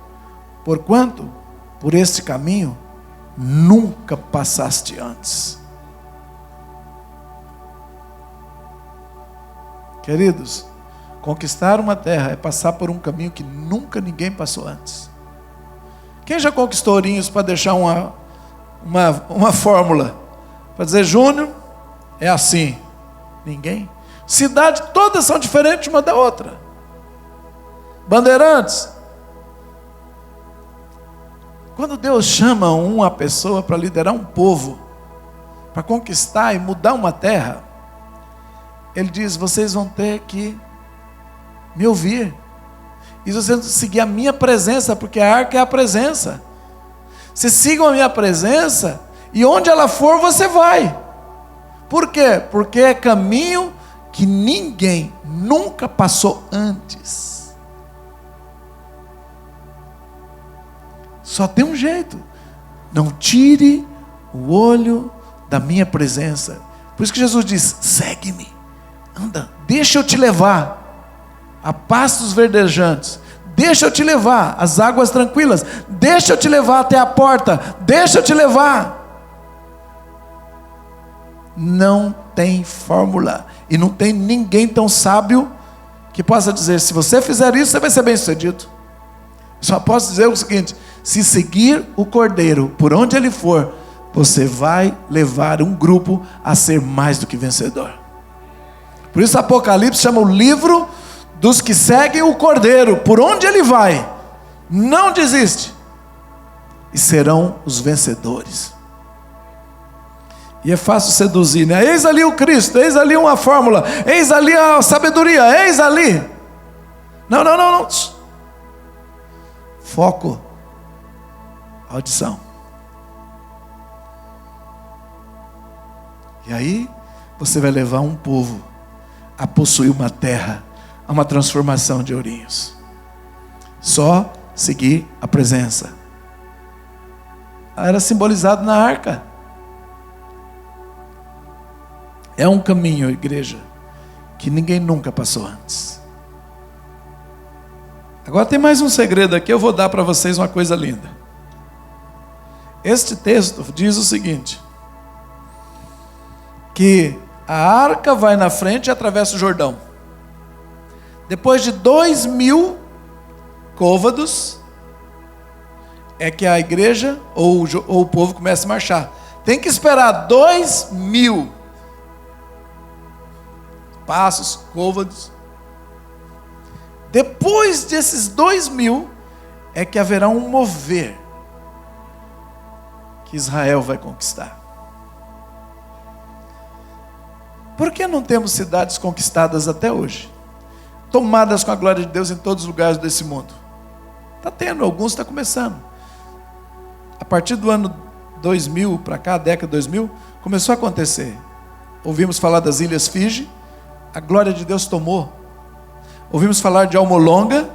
Speaker 2: Porquanto, por este caminho, nunca passaste antes. Queridos, conquistar uma terra é passar por um caminho que nunca ninguém passou antes. Quem já conquistou Ourinhos para deixar uma fórmula? Para dizer: Júnior, é assim. Ninguém. Cidades todas são diferentes uma da outra. Bandeirantes. Quando Deus chama uma pessoa para liderar um povo, para conquistar e mudar uma terra, Ele diz: vocês vão ter que me ouvir, e vocês vão seguir a minha presença, porque a arca é a presença. Vocês sigam a minha presença, e onde ela for você vai. Por quê? Porque é caminho que ninguém nunca passou antes. Só tem um jeito: não tire o olho da minha presença. Por isso que Jesus diz: segue-me, anda, deixa eu te levar a pastos verdejantes, deixa eu te levar às águas tranquilas, deixa eu te levar até a porta, deixa eu te levar. Não tem fórmula, e não tem ninguém tão sábio que possa dizer: se você fizer isso, você vai ser bem sucedido. Só posso dizer o seguinte: se seguir o Cordeiro por onde ele for, você vai levar um grupo a ser mais do que vencedor. Por isso Apocalipse chama o livro dos que seguem o Cordeiro. Por onde ele vai, não desiste, e serão os vencedores. E é fácil seduzir, né? Eis ali o Cristo, eis ali uma fórmula, eis ali a sabedoria, eis ali. Não. Foco, audição. E aí você vai levar um povo a possuir uma terra, a uma transformação de ourinhos. Só seguir a presença. Era simbolizado na arca. É um caminho, igreja, que ninguém nunca passou antes. Agora tem mais um segredo aqui, eu vou dar para vocês uma coisa linda. Este texto diz o seguinte: que a arca vai na frente e atravessa o Jordão. Depois de 2000 côvados, é que a igreja ou o povo começa a marchar. Tem que esperar 2000 passos, côvados. Depois desses 2000, é que haverá um mover que Israel vai conquistar. Por que não temos cidades conquistadas até hoje? Tomadas com a glória de Deus em todos os lugares desse mundo. Está tendo, alguns está começando. A partir do ano 2000 para cá, a década 2000, começou a acontecer. Ouvimos falar das Ilhas Fiji, a glória de Deus tomou. Ouvimos falar de Almolonga,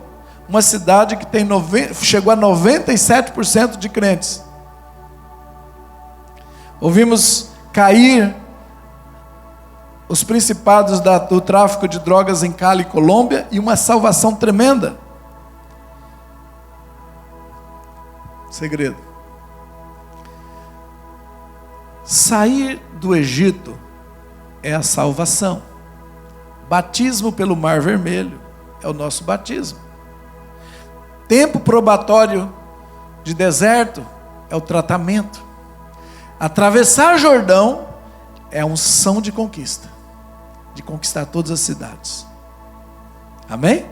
Speaker 2: uma cidade que chegou a 97% de crentes. Ouvimos cair os principados do tráfico de drogas em Cali, Colômbia, e uma salvação tremenda. Segredo: sair do Egito é a salvação. Batismo pelo Mar Vermelho é o nosso batismo. Tempo probatório de deserto é o tratamento. Atravessar Jordão é a unção de conquista, de conquistar todas as cidades. Amém?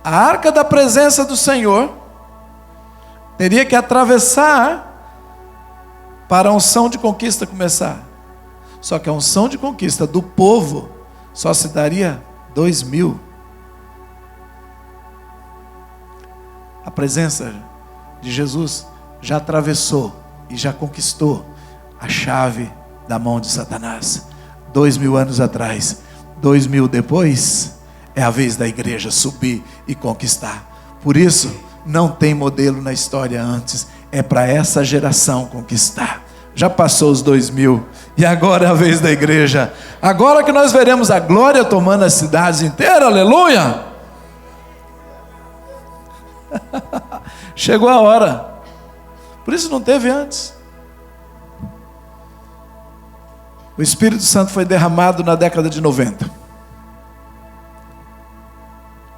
Speaker 2: A arca da presença do Senhor teria que atravessar para a unção de conquista começar. Só que a unção de conquista do povo só se daria 2000. A presença de Jesus já atravessou e já conquistou a chave da mão de Satanás. 2000 anos atrás, 2000 depois, é a vez da igreja subir e conquistar. Por isso, não tem modelo na história antes. É para essa geração conquistar. Já passou os 2000 e agora é a vez da igreja. Agora que nós veremos a glória tomando as cidades inteiras, aleluia! Chegou a hora. Por isso não teve antes. O Espírito Santo foi derramado na década de 90.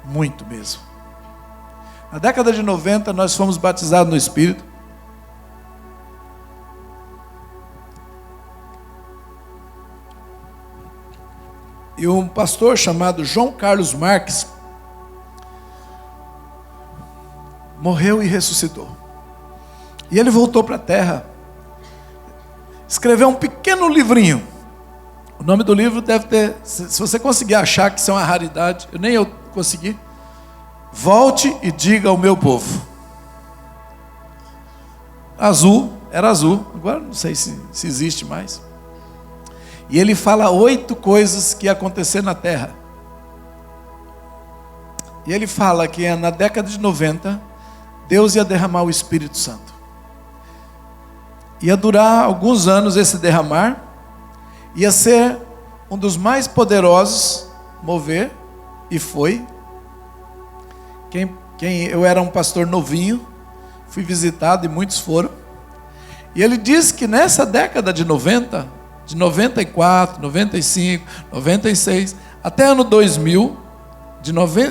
Speaker 2: Muito mesmo. Na década de 90 nós fomos batizados no Espírito. E um pastor chamado João Carlos Marques morreu e ressuscitou. E ele voltou para a terra, escreveu um pequeno livrinho. O nome do livro deve ter, se você conseguir achar, que isso é uma raridade, nem eu consegui. Volte e diga ao meu povo. Azul, era azul, agora não sei se existe mais. E ele fala 8 coisas que iam acontecer na terra. E ele fala que na década de 90, Deus ia derramar o Espírito Santo. Ia durar alguns anos esse derramar, ia ser um dos mais poderosos mover, e foi. Eu era um pastor novinho, fui visitado e muitos foram. E ele diz que nessa década de 90, de 94, 95, 96, até ano 2000,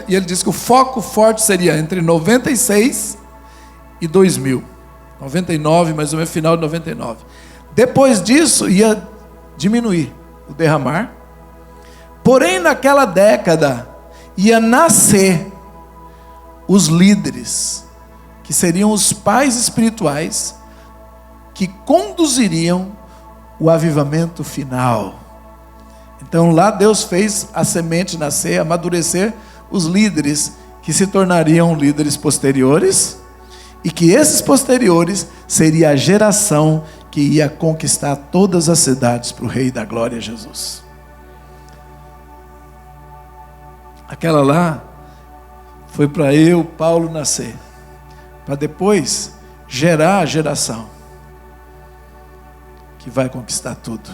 Speaker 2: e ele diz que o foco forte seria entre 96 e 2000. 99, mais ou menos, final de 99. Depois disso, ia diminuir o derramar. Porém, naquela década, ia nascer os líderes, que seriam os pais espirituais, que conduziriam o avivamento final. Então lá Deus fez a semente nascer, amadurecer os líderes, que se tornariam líderes posteriores, e que esses posteriores seria a geração que ia conquistar todas as cidades para o Rei da Glória, Jesus. Aquela lá foi para Paulo nascer, para depois gerar a geração que vai conquistar tudo.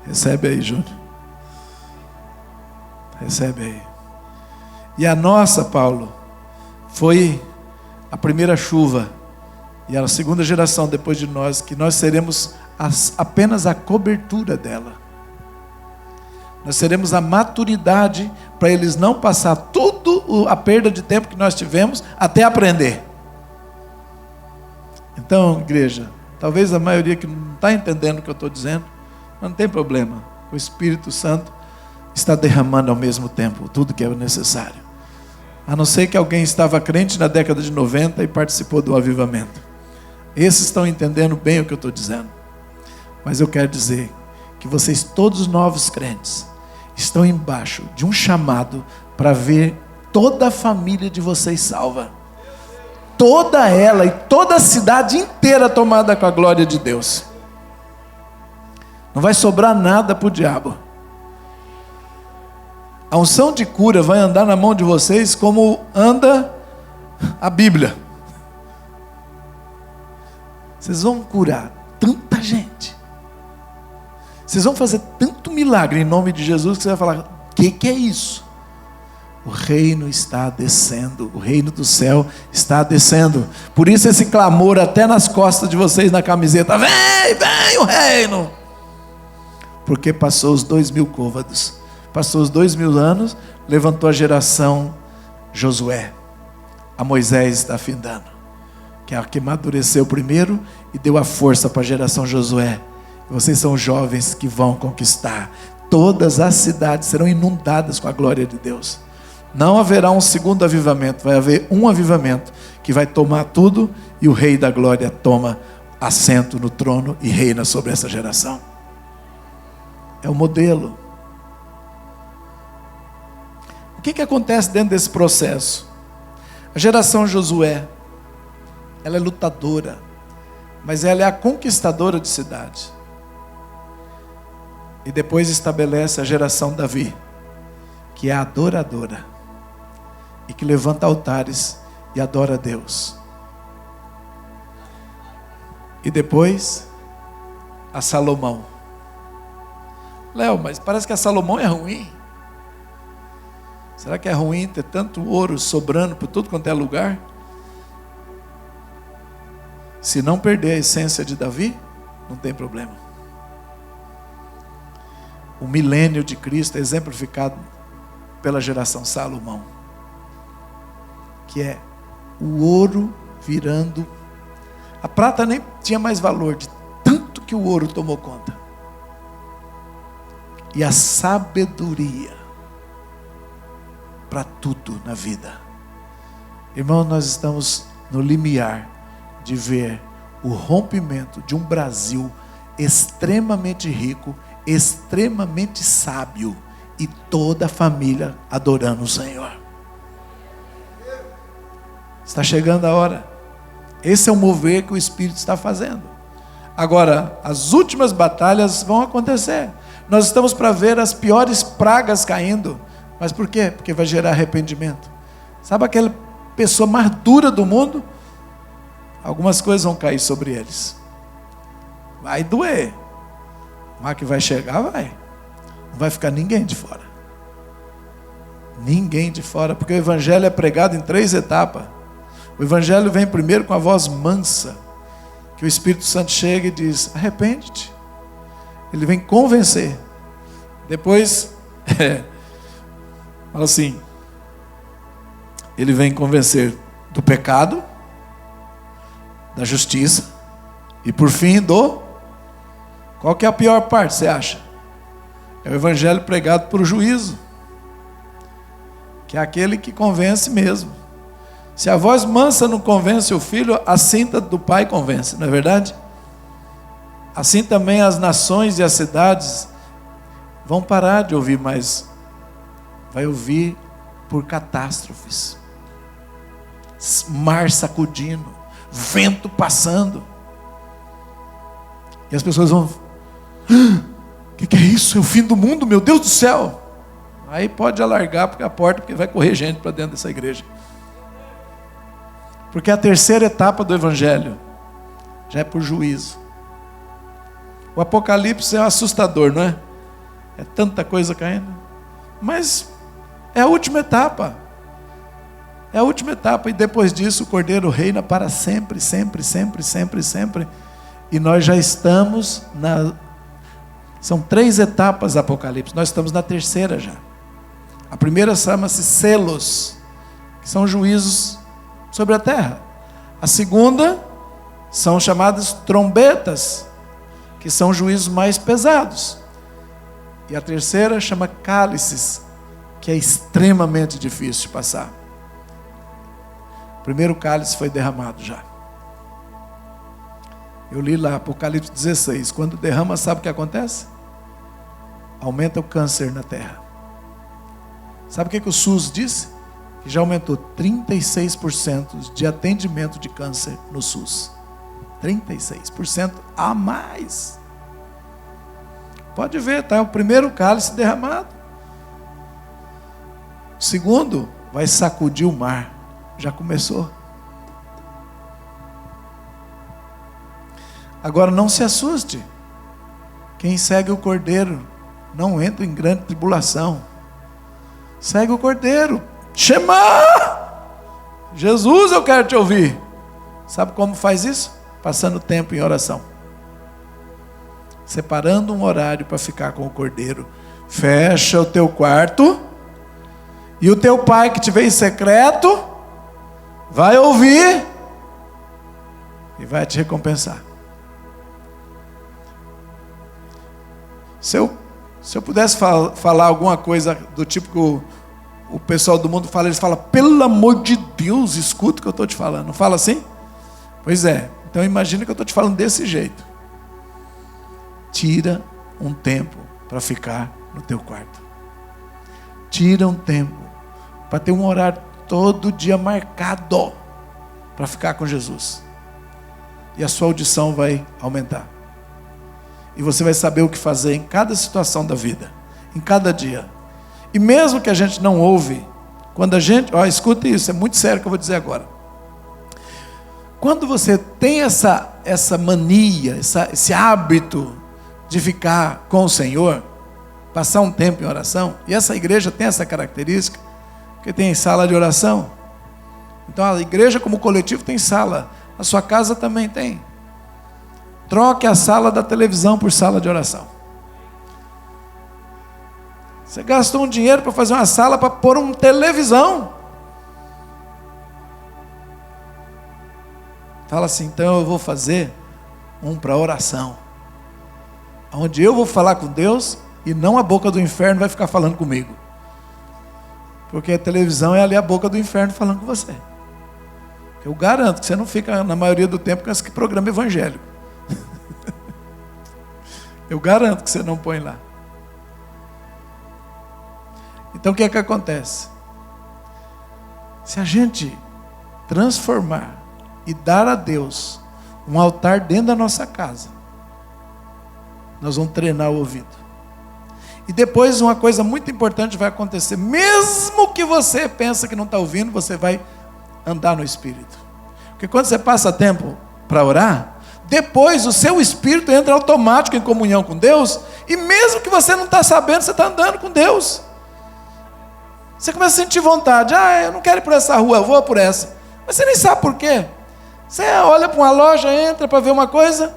Speaker 2: Recebe aí, Júnior. Recebe aí. E a nossa, Paulo, foi a primeira chuva, e a segunda geração depois de nós, que nós seremos apenas a cobertura dela. Nós seremos a maturidade para eles não passar tudo a perda de tempo que nós tivemos até aprender. Então, igreja, talvez a maioria que não está entendendo o que eu estou dizendo, mas não tem problema. O Espírito Santo está derramando ao mesmo tempo tudo que é necessário. A não ser que alguém estava crente na década de 90 e participou do avivamento. Esses estão entendendo bem o que eu estou dizendo. Mas eu quero dizer que vocês, todos os novos crentes, estão embaixo de um chamado para ver toda a família de vocês salva. Toda ela e toda a cidade inteira tomada com a glória de Deus. Não vai sobrar nada para o diabo. A unção de cura vai andar na mão de vocês como anda a Bíblia. Vocês vão curar tanta gente. Vocês vão fazer tanto milagre em nome de Jesus que você vai falar: o que é isso? O reino está descendo, o reino do céu está descendo. Por isso esse clamor até nas costas de vocês na camiseta: vem, vem o reino. Porque passou os 2000 côvados, passou os 2000 anos, levantou a geração Josué. A Moisés está findando, que é a que amadureceu primeiro e deu a força para a geração Josué. Vocês são jovens que vão conquistar. Todas as cidades serão inundadas com a glória de Deus. Não haverá um segundo avivamento, vai haver um avivamento que vai tomar tudo, e o Rei da Glória toma assento no trono e reina sobre essa geração. É o modelo. O que acontece dentro desse processo? A geração Josué, ela é lutadora, mas ela é a conquistadora de cidade. E depois estabelece a geração Davi, que é a adoradora, e que levanta altares e adora a Deus. E depois a Salomão. Léo, mas parece que a Salomão é ruim. Será que é ruim ter tanto ouro sobrando por tudo quanto é lugar? Se não perder a essência de Davi, não tem problema. O milênio de Cristo é exemplificado pela geração Salomão, que é o ouro virando. A prata nem tinha mais valor, de tanto que o ouro tomou conta. E a sabedoria para tudo na vida. Irmão, nós estamos no limiar de ver o rompimento de um Brasil extremamente rico, extremamente sábio, e toda a família adorando o Senhor. Está chegando a hora. Esse é o mover que o Espírito está fazendo. Agora, as últimas batalhas vão acontecer. Nós estamos para ver as piores pragas caindo. Mas por quê? Porque vai gerar arrependimento. Sabe aquela pessoa mais dura do mundo? Algumas coisas vão cair sobre eles. Vai doer. Mas que vai chegar, vai. Não vai ficar ninguém de fora. Ninguém de fora. Porque o Evangelho é pregado em 3 etapas. O Evangelho vem primeiro com a voz mansa. Que o Espírito Santo chega e diz: arrepende-te. Ele vem convencer. Depois, fala assim, ele vem convencer do pecado, da justiça e por fim qual que é a pior parte, você acha? É o Evangelho pregado por juízo, que é aquele que convence mesmo. Se a voz mansa não convence o filho, a cinta do pai convence, não é verdade? Assim também as nações e as cidades vão parar de ouvir, mas vai ouvir por catástrofes, mar sacudindo, vento passando, e as pessoas vão: o que é isso? É o fim do mundo, meu Deus do céu! Aí pode alargar porque a porta, porque vai correr gente para dentro dessa igreja. Porque a terceira etapa do Evangelho já é por juízo. O Apocalipse é assustador, não é? É tanta coisa caindo. Mas é a última etapa. É a última etapa. E depois disso o Cordeiro reina para sempre, sempre, sempre, sempre, sempre. E nós já estamos São 3 etapas do Apocalipse. Nós estamos na terceira já. A primeira chama-se selos, que são juízos sobre a terra. A segunda são chamadas trombetas, que são juízos mais pesados. E a terceira chama cálices, que é extremamente difícil de passar. O primeiro cálice foi derramado já. Eu li lá, Apocalipse 16. Quando derrama, sabe o que acontece? Aumenta o câncer na terra. Sabe o que o SUS disse? Que já aumentou 36% de atendimento de câncer no SUS. 36% a mais. Pode ver, tá? O primeiro cálice derramado. O segundo vai sacudir o mar. Já começou. Agora não se assuste. Quem segue o Cordeiro não entra em grande tribulação. Segue o Cordeiro. Shema! Jesus, eu quero te ouvir. Sabe como faz isso? Passando tempo em oração. Separando um horário para ficar com o Cordeiro. Fecha o teu quarto. E o teu pai que te vê em secreto vai ouvir e vai te recompensar. Se eu pudesse falar alguma coisa do tipo que o pessoal do mundo fala, eles falam: pelo amor de Deus, escuta o que eu estou te falando. Não fala assim? Pois é. Então imagina que eu estou te falando desse jeito. Tira um tempo para ficar no teu quarto. Tira um tempo para ter um horário todo dia marcado para ficar com Jesus. E a sua audição vai aumentar. E você vai saber o que fazer em cada situação da vida, em cada dia. E mesmo que a gente não ouve, quando a gente... escuta isso, é muito sério o que eu vou dizer agora. Quando você tem essa mania, esse hábito de ficar com o Senhor, passar um tempo em oração, e essa igreja tem essa característica, porque tem sala de oração. Então a igreja como coletivo tem sala, a sua casa também tem. Troque a sala da televisão por sala de oração. Você gastou um dinheiro para fazer uma sala para pôr uma televisão. Fala assim: então eu vou fazer um para oração, onde eu vou falar com Deus e não a boca do inferno vai ficar falando comigo. Porque a televisão é ali a boca do inferno falando com você. Eu garanto que você não fica, na maioria do tempo, com esse programa evangélico. Eu garanto que você não põe lá. Então o que é que acontece? Se a gente transformar e dar a Deus um altar dentro da nossa casa, nós vamos treinar o ouvido. E depois uma coisa muito importante vai acontecer. Mesmo que você pense que não está ouvindo, você vai andar no Espírito. Porque quando você passa tempo para orar, depois o seu espírito entra automático em comunhão com Deus, e mesmo que você não está sabendo, você está andando com Deus. Você começa a sentir vontade. Eu não quero ir por essa rua, eu vou por essa. Mas você nem sabe por quê. Você olha para uma loja, entra para ver uma coisa,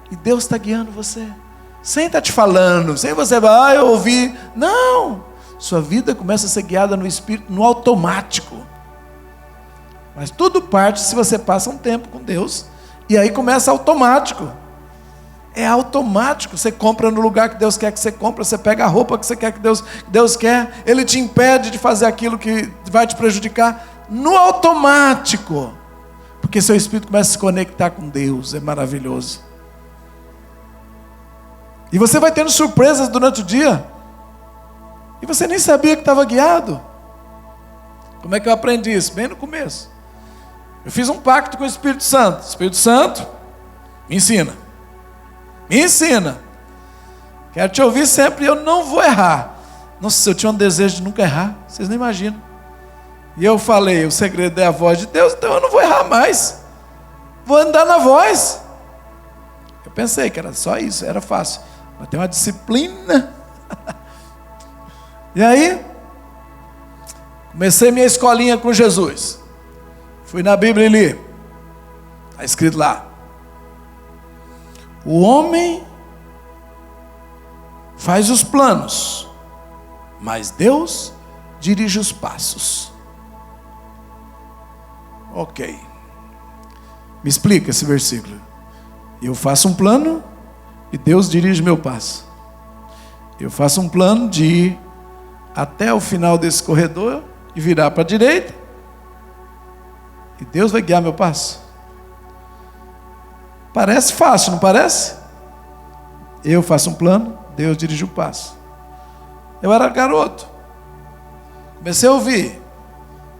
Speaker 2: e Deus está guiando você. Sem estar te falando, sem você vai, eu ouvi. Não, sua vida começa a ser guiada no Espírito, no automático. Mas tudo parte se você passa um tempo com Deus. E aí começa automático. É automático. Você compra no lugar que Deus quer que você compre. Você pega a roupa que você quer que Deus quer. Ele te impede de fazer aquilo que vai te prejudicar. No automático. Porque seu espírito começa a se conectar com Deus. É maravilhoso. E você vai tendo surpresas durante o dia. E você nem sabia que estava guiado. Como é que eu aprendi isso? Bem no começo. Eu fiz um pacto com o Espírito Santo. Espírito Santo, me ensina. Me ensina. Quero te ouvir sempre e eu não vou errar. Nossa, eu tinha um desejo de nunca errar. Vocês não imaginam. E eu falei, o segredo é a voz de Deus, então eu não vou errar mais. Vou andar na voz. Eu pensei que era só isso, era fácil. Mas tem uma disciplina. E aí, comecei minha escolinha com Jesus. Fui na Bíblia e li. Está escrito lá. O homem faz os planos, mas Deus dirige os passos. Ok. Me explica esse versículo. Eu faço um plano e Deus dirige meu passo. Eu faço um plano de ir até o final desse corredor e virar para a direita. E Deus vai guiar meu passo. Parece fácil, não parece? Eu faço um plano, Deus dirige o passo. Eu era garoto. Comecei a ouvir.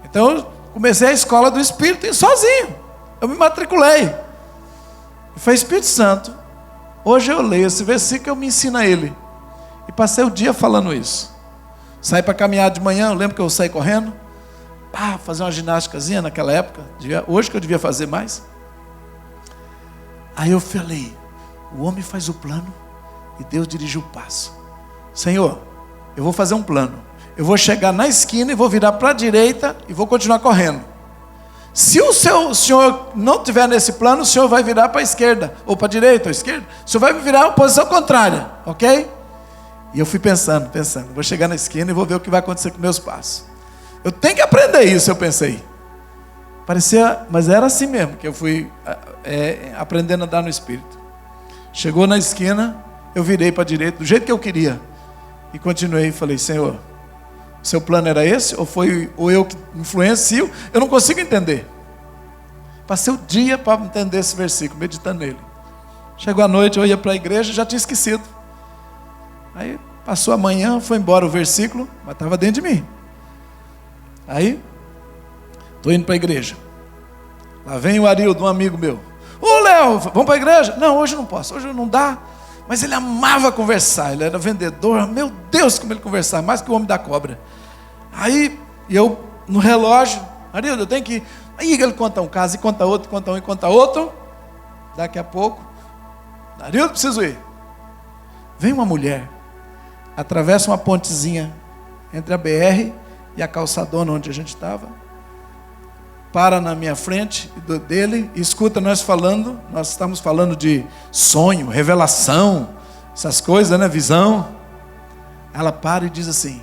Speaker 2: Então eu comecei a escola do Espírito sozinho. Eu me matriculei. Eu falei, Espírito Santo, hoje eu leio esse versículo e eu me ensino a ele. E passei o dia falando isso. Saí para caminhar de manhã, eu lembro que eu saí correndo. Fazer uma ginásticazinha naquela época. Hoje que eu devia fazer mais. Aí eu falei, o homem faz o plano e Deus dirige o passo. Senhor, eu vou fazer um plano. Eu vou chegar na esquina e vou virar para a direita e vou continuar correndo. Se o senhor não estiver nesse plano, o senhor vai virar para a esquerda, ou para a direita ou esquerda. O senhor vai virar a posição contrária, ok? E eu fui pensando, vou chegar na esquina e vou ver o que vai acontecer com meus passos. Eu tenho que aprender isso, eu pensei. Parecia, mas era assim mesmo, que eu fui aprendendo a andar no Espírito. Chegou na esquina, eu virei para a direita, do jeito que eu queria. E continuei e falei, Senhor, o seu plano era esse? Ou eu que influencio? Eu não consigo entender. Passei o dia para entender esse versículo, meditando nele. Chegou a noite, eu ia para a igreja e já tinha esquecido. Aí passou a manhã, foi embora o versículo, mas estava dentro de mim. Aí, estou indo para a igreja. Lá vem o Arildo, um amigo meu. Ô Léo, vamos para a igreja? Não, hoje não posso, hoje não dá. Mas ele amava conversar, ele era vendedor. Meu Deus, como ele conversava, mais que o homem da cobra. Aí, eu no relógio, Arildo, eu tenho que ir. Aí ele conta um caso, e conta outro, conta um e conta outro. Daqui a pouco, Arildo, preciso ir. Vem uma mulher, atravessa uma pontezinha entre a BR e a calçadona onde a gente estava, para na minha frente dele, e escuta nós estamos falando de sonho, revelação, essas coisas, né, visão. Ela para e diz assim,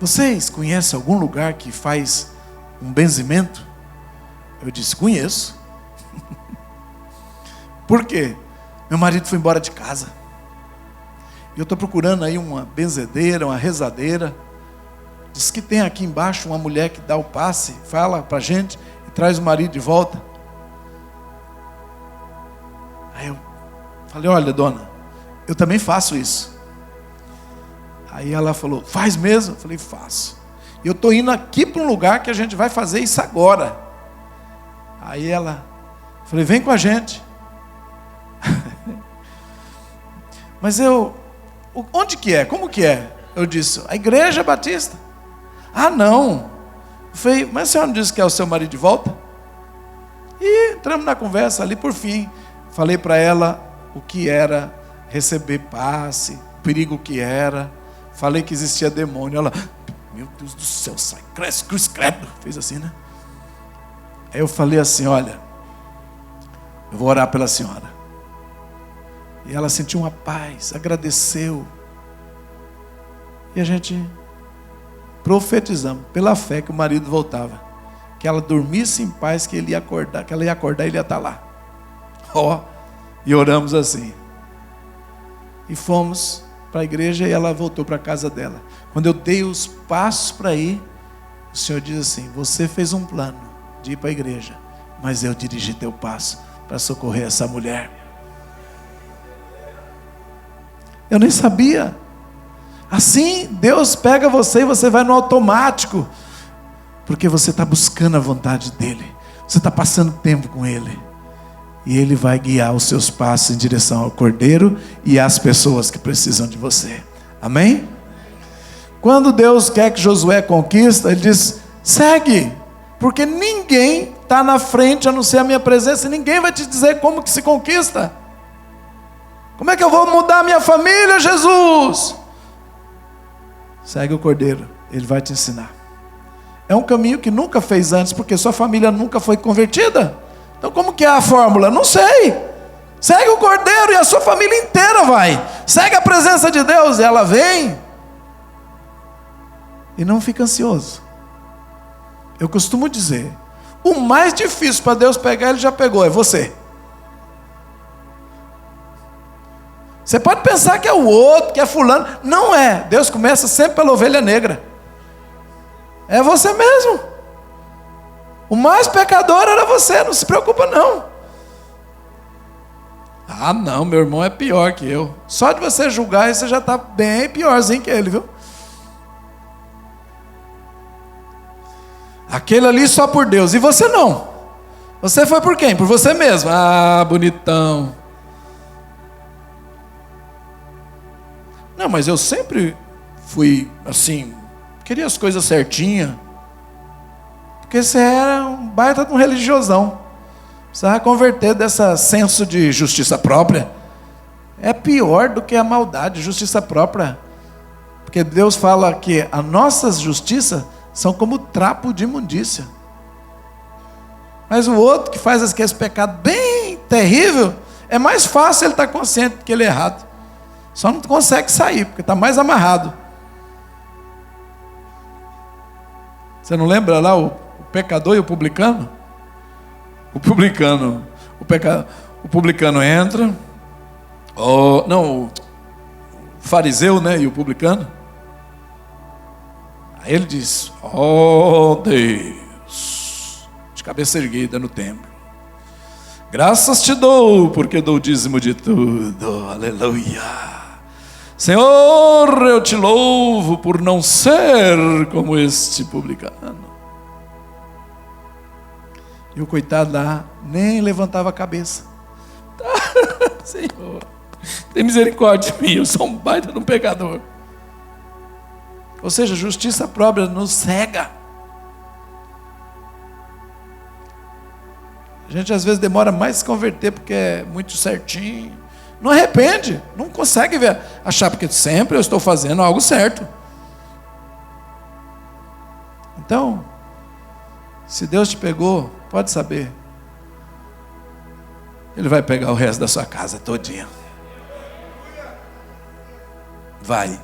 Speaker 2: vocês conhecem algum lugar que faz um benzimento? Eu disse, conheço. Por quê? Meu marido foi embora de casa, e eu estou procurando aí uma benzedeira, uma rezadeira. Diz que tem aqui embaixo uma mulher que dá o passe, fala para a gente, traz o marido de volta. Aí eu falei, olha, dona, eu também faço isso. Aí ela falou, faz mesmo? Eu falei, faço. E eu estou indo aqui para um lugar que a gente vai fazer isso agora. Aí ela, falei, vem com a gente. Mas onde que é? Como que é? Eu disse, a Igreja Batista. Ah, não. Eu falei, mas a senhora não disse que é o seu marido de volta? E entramos na conversa ali, por fim. Falei para ela o que era receber passe, o perigo que era. Falei que existia demônio. Ela, meu Deus do céu, sai, cresce, cruz, credo. Fez assim, né? Aí eu falei assim, olha, eu vou orar pela senhora. E ela sentiu uma paz, agradeceu. E a gente profetizamos, pela fé, que o marido voltava. Que ela dormisse em paz, que ele ia acordar, que ela ia acordar e ele ia estar lá. E oramos assim. E fomos para a igreja e ela voltou para a casa dela. Quando eu dei os passos para ir, o Senhor diz assim, você fez um plano de ir para a igreja, mas eu dirigi teu passo para socorrer essa mulher. Eu nem sabia. Assim, Deus pega você e você vai no automático, porque você está buscando a vontade dEle, você está passando tempo com Ele, e Ele vai guiar os seus passos em direção ao Cordeiro e às pessoas que precisam de você. Amém? Quando Deus quer que Josué conquista, Ele diz, segue, porque ninguém está na frente a não ser a minha presença, e ninguém vai te dizer como que se conquista. Como é que eu vou mudar a minha família, Jesus? Segue o Cordeiro, Ele vai te ensinar. É um caminho que nunca fez antes, porque sua família nunca foi convertida. Então como que é a fórmula? Não sei. Segue o Cordeiro e a sua família inteira vai. Segue a presença de Deus e ela vem. E não fica ansioso. Eu costumo dizer, o mais difícil para Deus pegar, Ele já pegou, é você. Você pode pensar que é o outro, que é fulano. Não é. Deus começa sempre pela ovelha negra. É você mesmo. O mais pecador era você. Não se preocupa não. Ah não, meu irmão é pior que eu. Só de você julgar, você já está bem piorzinho que ele, viu? Aquele ali só por Deus. E você não. Você foi por quem? Por você mesmo. Ah, bonitão. Não, mas eu sempre fui assim, queria as coisas certinhas. Porque você era um baita de um religiosão. Precisava converter desse senso de justiça própria. É pior do que a maldade, justiça própria. Porque Deus fala que as nossas justiças são como trapo de imundícia. Mas o outro que faz esse pecado bem terrível, é mais fácil ele estar consciente que ele é errado. Só não consegue sair, porque está mais amarrado. Você não lembra lá o pecador e o publicano? O publicano entra. O fariseu, né, e o publicano. Aí ele diz, Deus, de cabeça erguida no templo. Graças te dou, porque dou o dízimo de tudo. Aleluia. Senhor, eu te louvo por não ser como este publicano. E o coitado lá nem levantava a cabeça. Senhor, tem misericórdia de mim, eu sou um baita de um pecador. Ou seja, justiça própria nos cega. A gente às vezes demora mais a se converter porque é muito certinho. Não arrepende, não consegue ver, achar porque sempre eu estou fazendo algo certo. Então, se Deus te pegou, pode saber, Ele vai pegar o resto da sua casa todinha. Vai,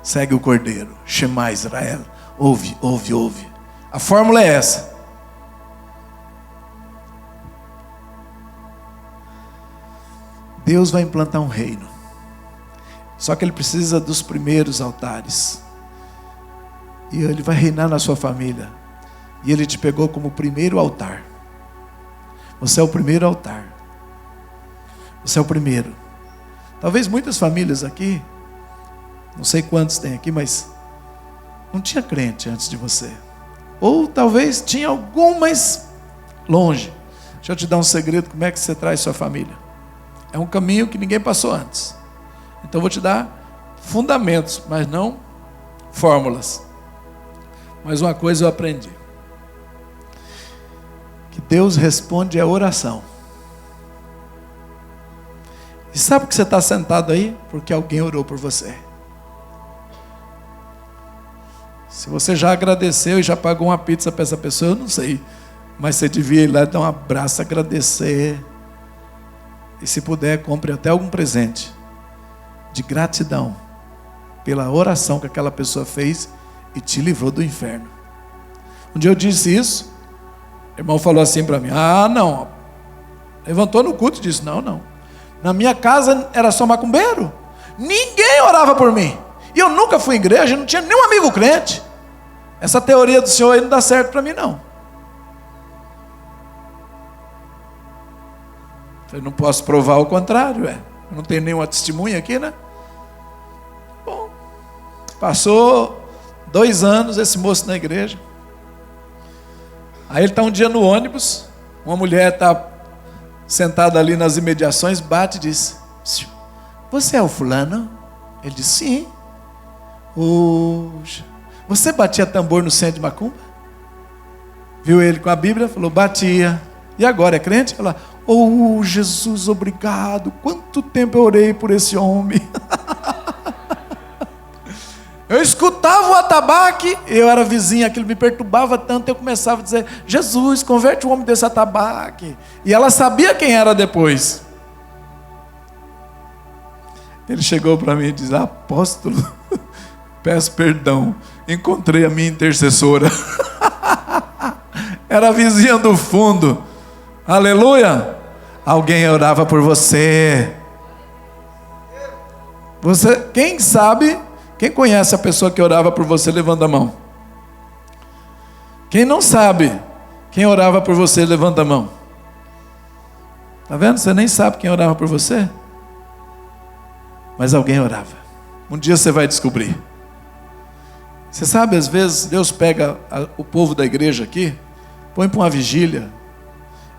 Speaker 2: segue o Cordeiro, Shema Israel, ouve, ouve, ouve. A fórmula é essa. Deus vai implantar um reino. Só que Ele precisa dos primeiros altares. E Ele vai reinar na sua família. E Ele te pegou como o primeiro altar. Você é o primeiro altar. Você é o primeiro. Talvez muitas famílias aqui, não sei quantos tem aqui, mas não tinha crente antes de você. Ou talvez tinha algum, mas longe. Deixa eu te dar um segredo, como é que você traz sua família. É um caminho que ninguém passou antes. Então eu vou te dar fundamentos, mas não fórmulas. Mas uma coisa eu aprendi. Que Deus responde a oração. E sabe que você está sentado aí? Porque alguém orou por você. Se você já agradeceu e já pagou uma pizza para essa pessoa, eu não sei. Mas você devia ir lá dar um abraço, agradecer. E se puder, compre até algum presente de gratidão pela oração que aquela pessoa fez e te livrou do inferno. Um dia eu disse isso, o irmão falou assim para mim: ah, não. Levantou no culto e disse: não. Na minha casa era só macumbeiro. Ninguém orava por mim. E eu nunca fui em igreja, não tinha nenhum amigo crente. Essa teoria do senhor aí não dá certo para mim, não. Eu não posso provar o contrário, Eu não tenho nenhuma testemunha aqui, né? Bom, passou 2 anos esse moço na igreja. Aí ele está um dia no ônibus, uma mulher está sentada ali nas imediações, bate e diz: você é o fulano? Ele disse: sim. Você batia tambor no centro de macumba? Viu ele com a Bíblia? Falou: batia. E agora é crente? Ela: oh, Jesus, obrigado. Quanto tempo eu orei por esse homem. Eu escutava o atabaque, eu era vizinho, aquilo me perturbava tanto, eu começava a dizer: Jesus, converte o homem desse atabaque. E ela sabia quem era depois. Ele chegou para mim e disse: apóstolo, peço perdão, encontrei a minha intercessora. Era a vizinha do fundo. Aleluia. Alguém orava por você. Quem sabe, quem conhece a pessoa que orava por você, levanta a mão. Quem não sabe quem orava por você, levanta a mão. Está vendo? Você nem sabe quem orava por você, mas alguém orava. Um dia você vai descobrir. Você sabe, às vezes Deus pega o povo da igreja aqui, põe para uma vigília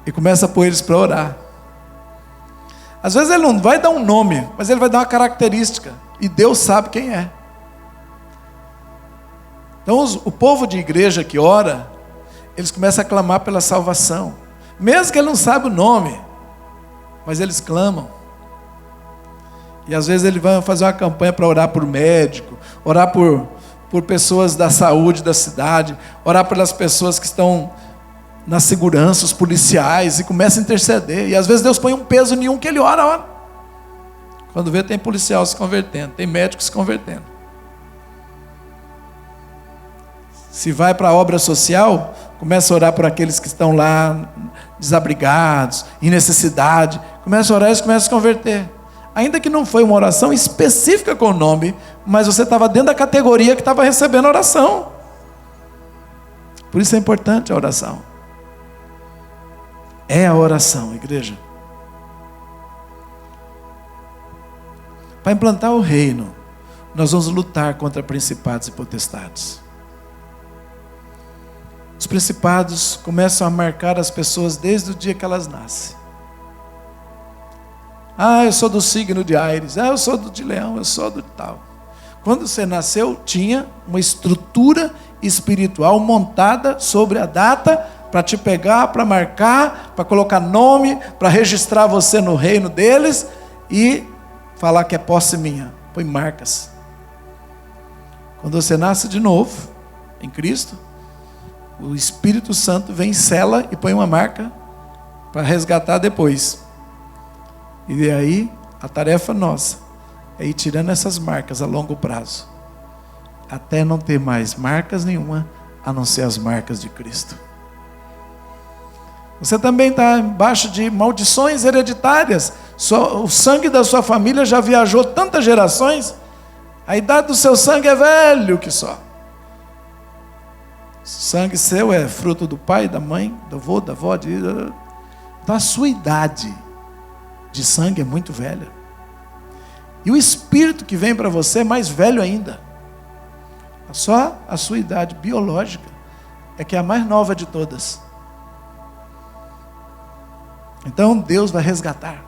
Speaker 2: e começa a pôr eles para orar. Às vezes Ele não vai dar um nome, mas Ele vai dar uma característica, e Deus sabe quem é. Então o povo de igreja que ora, eles começam a clamar pela salvação, mesmo que ele não saiba o nome, mas eles clamam. E às vezes ele vai fazer uma campanha para orar por médico, orar por pessoas da saúde da cidade, orar pelas pessoas que estão na segurança, os policiais, e começa a interceder. E às vezes Deus põe um peso em um que ele ora. Quando vê, tem policial se convertendo, tem médico se convertendo. Se vai para a obra social, começa a orar por aqueles que estão lá desabrigados, em necessidade. Começa a orar e eles começam a se converter. Ainda que não foi uma oração específica com o nome, mas você estava dentro da categoria que estava recebendo a oração. Por isso é importante a oração. É a oração, igreja. Para implantar o reino, nós vamos lutar contra principados e potestades. Os principados começam a marcar as pessoas desde o dia que elas nascem. Ah, eu sou do signo de Áries. Ah, eu sou de Leão, eu sou do tal. Quando você nasceu, tinha uma estrutura espiritual montada sobre a data para te pegar, para marcar, para colocar nome, para registrar você no reino deles e falar que é posse minha. Põe marcas. Quando você nasce de novo, em Cristo, o Espírito Santo vem, sela e põe uma marca para resgatar depois. E aí, a tarefa nossa é ir tirando essas marcas a longo prazo, até não ter mais marcas nenhuma, a não ser as marcas de Cristo. Você também está embaixo de maldições hereditárias. O sangue da sua família já viajou tantas gerações, a idade do seu sangue é velho que só. Sangue seu é fruto do pai, da mãe, do avô, da avó. Então a sua idade de sangue é muito velha. E o espírito que vem para você é mais velho ainda. Só a sua idade biológica é que é a mais nova de todas. Então Deus vai resgatar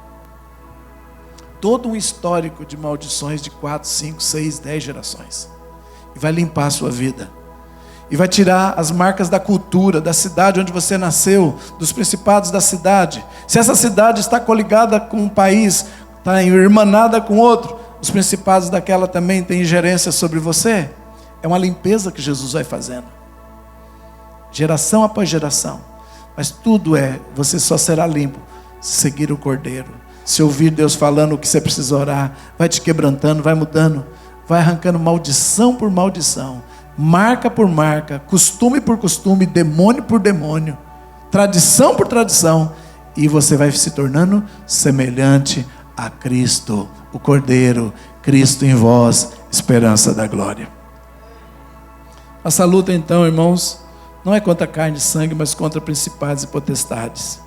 Speaker 2: todo um histórico de maldições de 4, 5, 6, 10 gerações. E vai limpar a sua vida. E vai tirar as marcas da cultura, da cidade onde você nasceu, dos principados da cidade. Se essa cidade está coligada com um país, está irmanada com outro, os principados daquela também têm ingerência sobre você. É uma limpeza que Jesus vai fazendo. Geração após geração. Mas tudo você só será limpo se seguir o Cordeiro. Se ouvir Deus falando o que você precisa orar, vai te quebrantando, vai mudando, vai arrancando maldição por maldição, marca por marca, costume por costume, demônio por demônio, tradição por tradição, e você vai se tornando semelhante a Cristo, o Cordeiro, Cristo em vós, esperança da glória. Essa luta então, irmãos, não é contra carne e sangue, mas contra principados e potestades.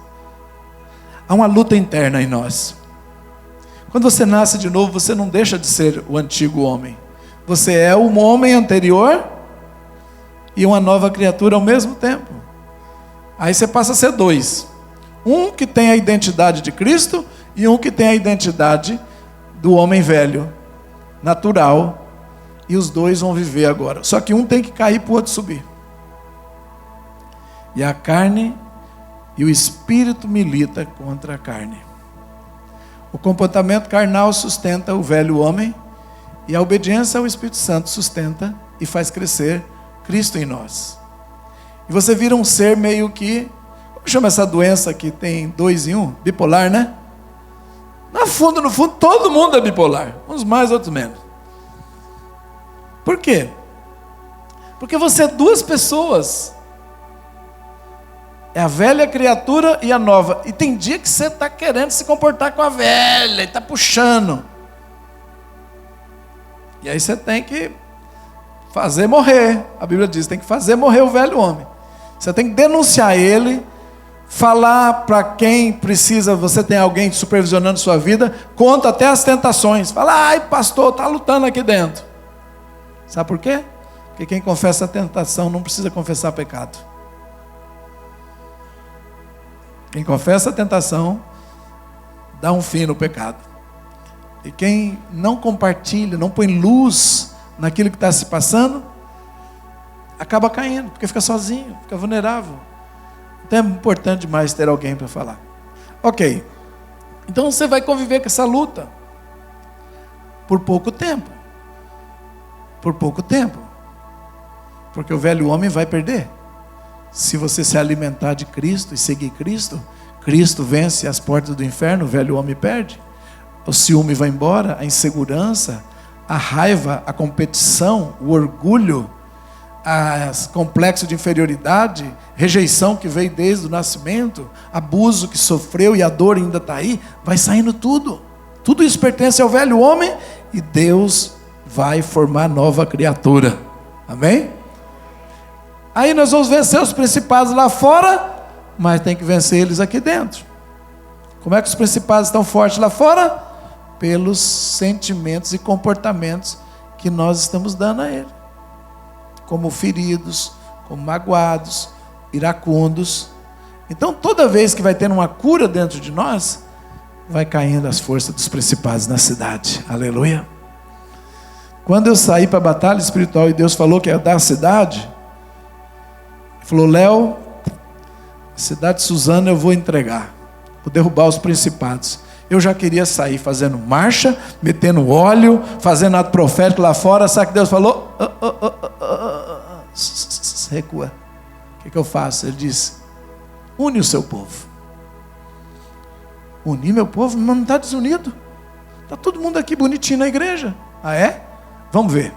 Speaker 2: Há uma luta interna em nós. Quando você nasce de novo, você não deixa de ser o antigo homem. Você é um homem anterior e uma nova criatura ao mesmo tempo. Aí você passa a ser dois. Um que tem a identidade de Cristo e um que tem a identidade do homem velho, natural. E os dois vão viver agora. Só que um tem que cair para o outro subir. E a carne e o espírito milita contra a carne. O comportamento carnal sustenta o velho homem, e a obediência ao Espírito Santo sustenta e faz crescer Cristo em nós. E você vira um ser meio que, como chama essa doença que tem 2 em 1? Bipolar, né? No fundo, todo mundo é bipolar. Uns mais, outros menos. Por quê? Porque você é 2 pessoas. É a velha criatura e a nova. E tem dia que você está querendo se comportar com a velha, e está puxando. E aí você tem que fazer morrer. A Bíblia diz, tem que fazer morrer o velho homem. Você tem que denunciar ele, falar para quem precisa, você tem alguém supervisionando sua vida, conta até as tentações. Fala, ai pastor, está lutando aqui dentro. Sabe por quê? Porque quem confessa a tentação não precisa confessar pecado. Quem confessa a tentação, dá um fim no pecado. E quem não compartilha, não põe luz naquilo que está se passando, acaba caindo, porque fica sozinho, fica vulnerável. Então é importante demais ter alguém para falar. Ok, então você vai conviver com essa luta por pouco tempo. Por pouco tempo. Porque o velho homem vai perder. Se você se alimentar de Cristo e seguir Cristo, Cristo vence as portas do inferno, o velho homem perde. O ciúme vai embora, a insegurança, a raiva, a competição, o orgulho, o complexo de inferioridade, rejeição que veio desde o nascimento, abuso que sofreu e a dor ainda está aí, vai saindo tudo. Tudo isso pertence ao velho homem e Deus vai formar nova criatura. Amém? Aí nós vamos vencer os principados lá fora, mas tem que vencer eles aqui dentro. Como é que os principados estão fortes lá fora? Pelos sentimentos e comportamentos que nós estamos dando a ele. Como feridos, como magoados, iracundos. Então toda vez que vai tendo uma cura dentro de nós, vai caindo as forças dos principados na cidade. Aleluia. Quando eu saí para a batalha espiritual e Deus falou que ia dar a cidade, falou, Léo, a cidade de Suzano eu vou entregar, vou derrubar os principados. Eu já queria sair fazendo marcha, metendo óleo, fazendo ato profético lá fora. Sabe o que Deus falou? Recua. O que eu faço? Ele disse, une o seu povo. Unir meu povo? Mas não está desunido. Está todo mundo aqui bonitinho na igreja. Ah, é? Vamos ver.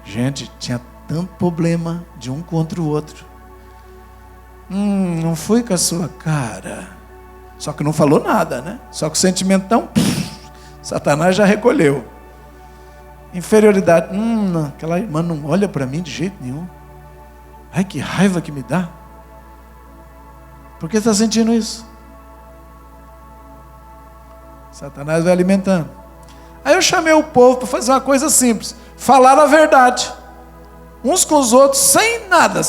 Speaker 2: Gente, tinha tanto problema de um contra o outro. Não foi com a sua cara. Só que não falou nada, né? Só que o sentimentão, Satanás já recolheu. Inferioridade. Aquela irmã não olha para mim de jeito nenhum. Ai, que raiva que me dá. Por que está sentindo isso? Satanás vai alimentando. Aí eu chamei o povo para fazer uma coisa simples. Falar a verdade. Uns com os outros, sem nada.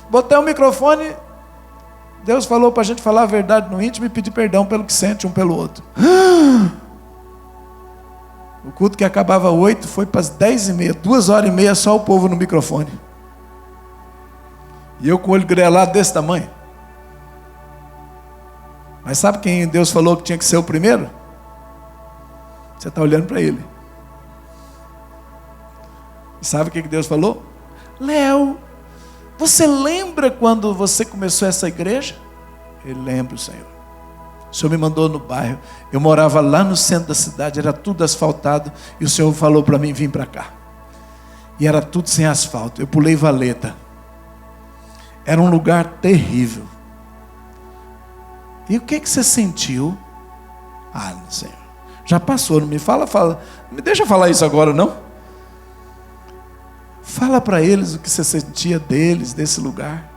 Speaker 2: Botei o microfone. Deus falou para a gente falar a verdade no íntimo e pedir perdão pelo que sente um pelo outro. O culto que acabava 8 foi para as 10h30. 2h30 só o povo no microfone. E eu com o olho grelado desse tamanho. Mas sabe quem Deus falou que tinha que ser o primeiro? Você está olhando para ele. E sabe o que Deus falou? Léo, você lembra quando você começou essa igreja? Ele lembra, Senhor. O Senhor me mandou no bairro. Eu morava lá no centro da cidade, era tudo asfaltado. E o Senhor falou para mim vir para cá. E era tudo sem asfalto. Eu pulei valeta. Era um lugar terrível. E o que você sentiu? Senhor, já passou, não me fala. Não me deixa falar isso agora, não. Fala para eles o que você sentia deles, desse lugar.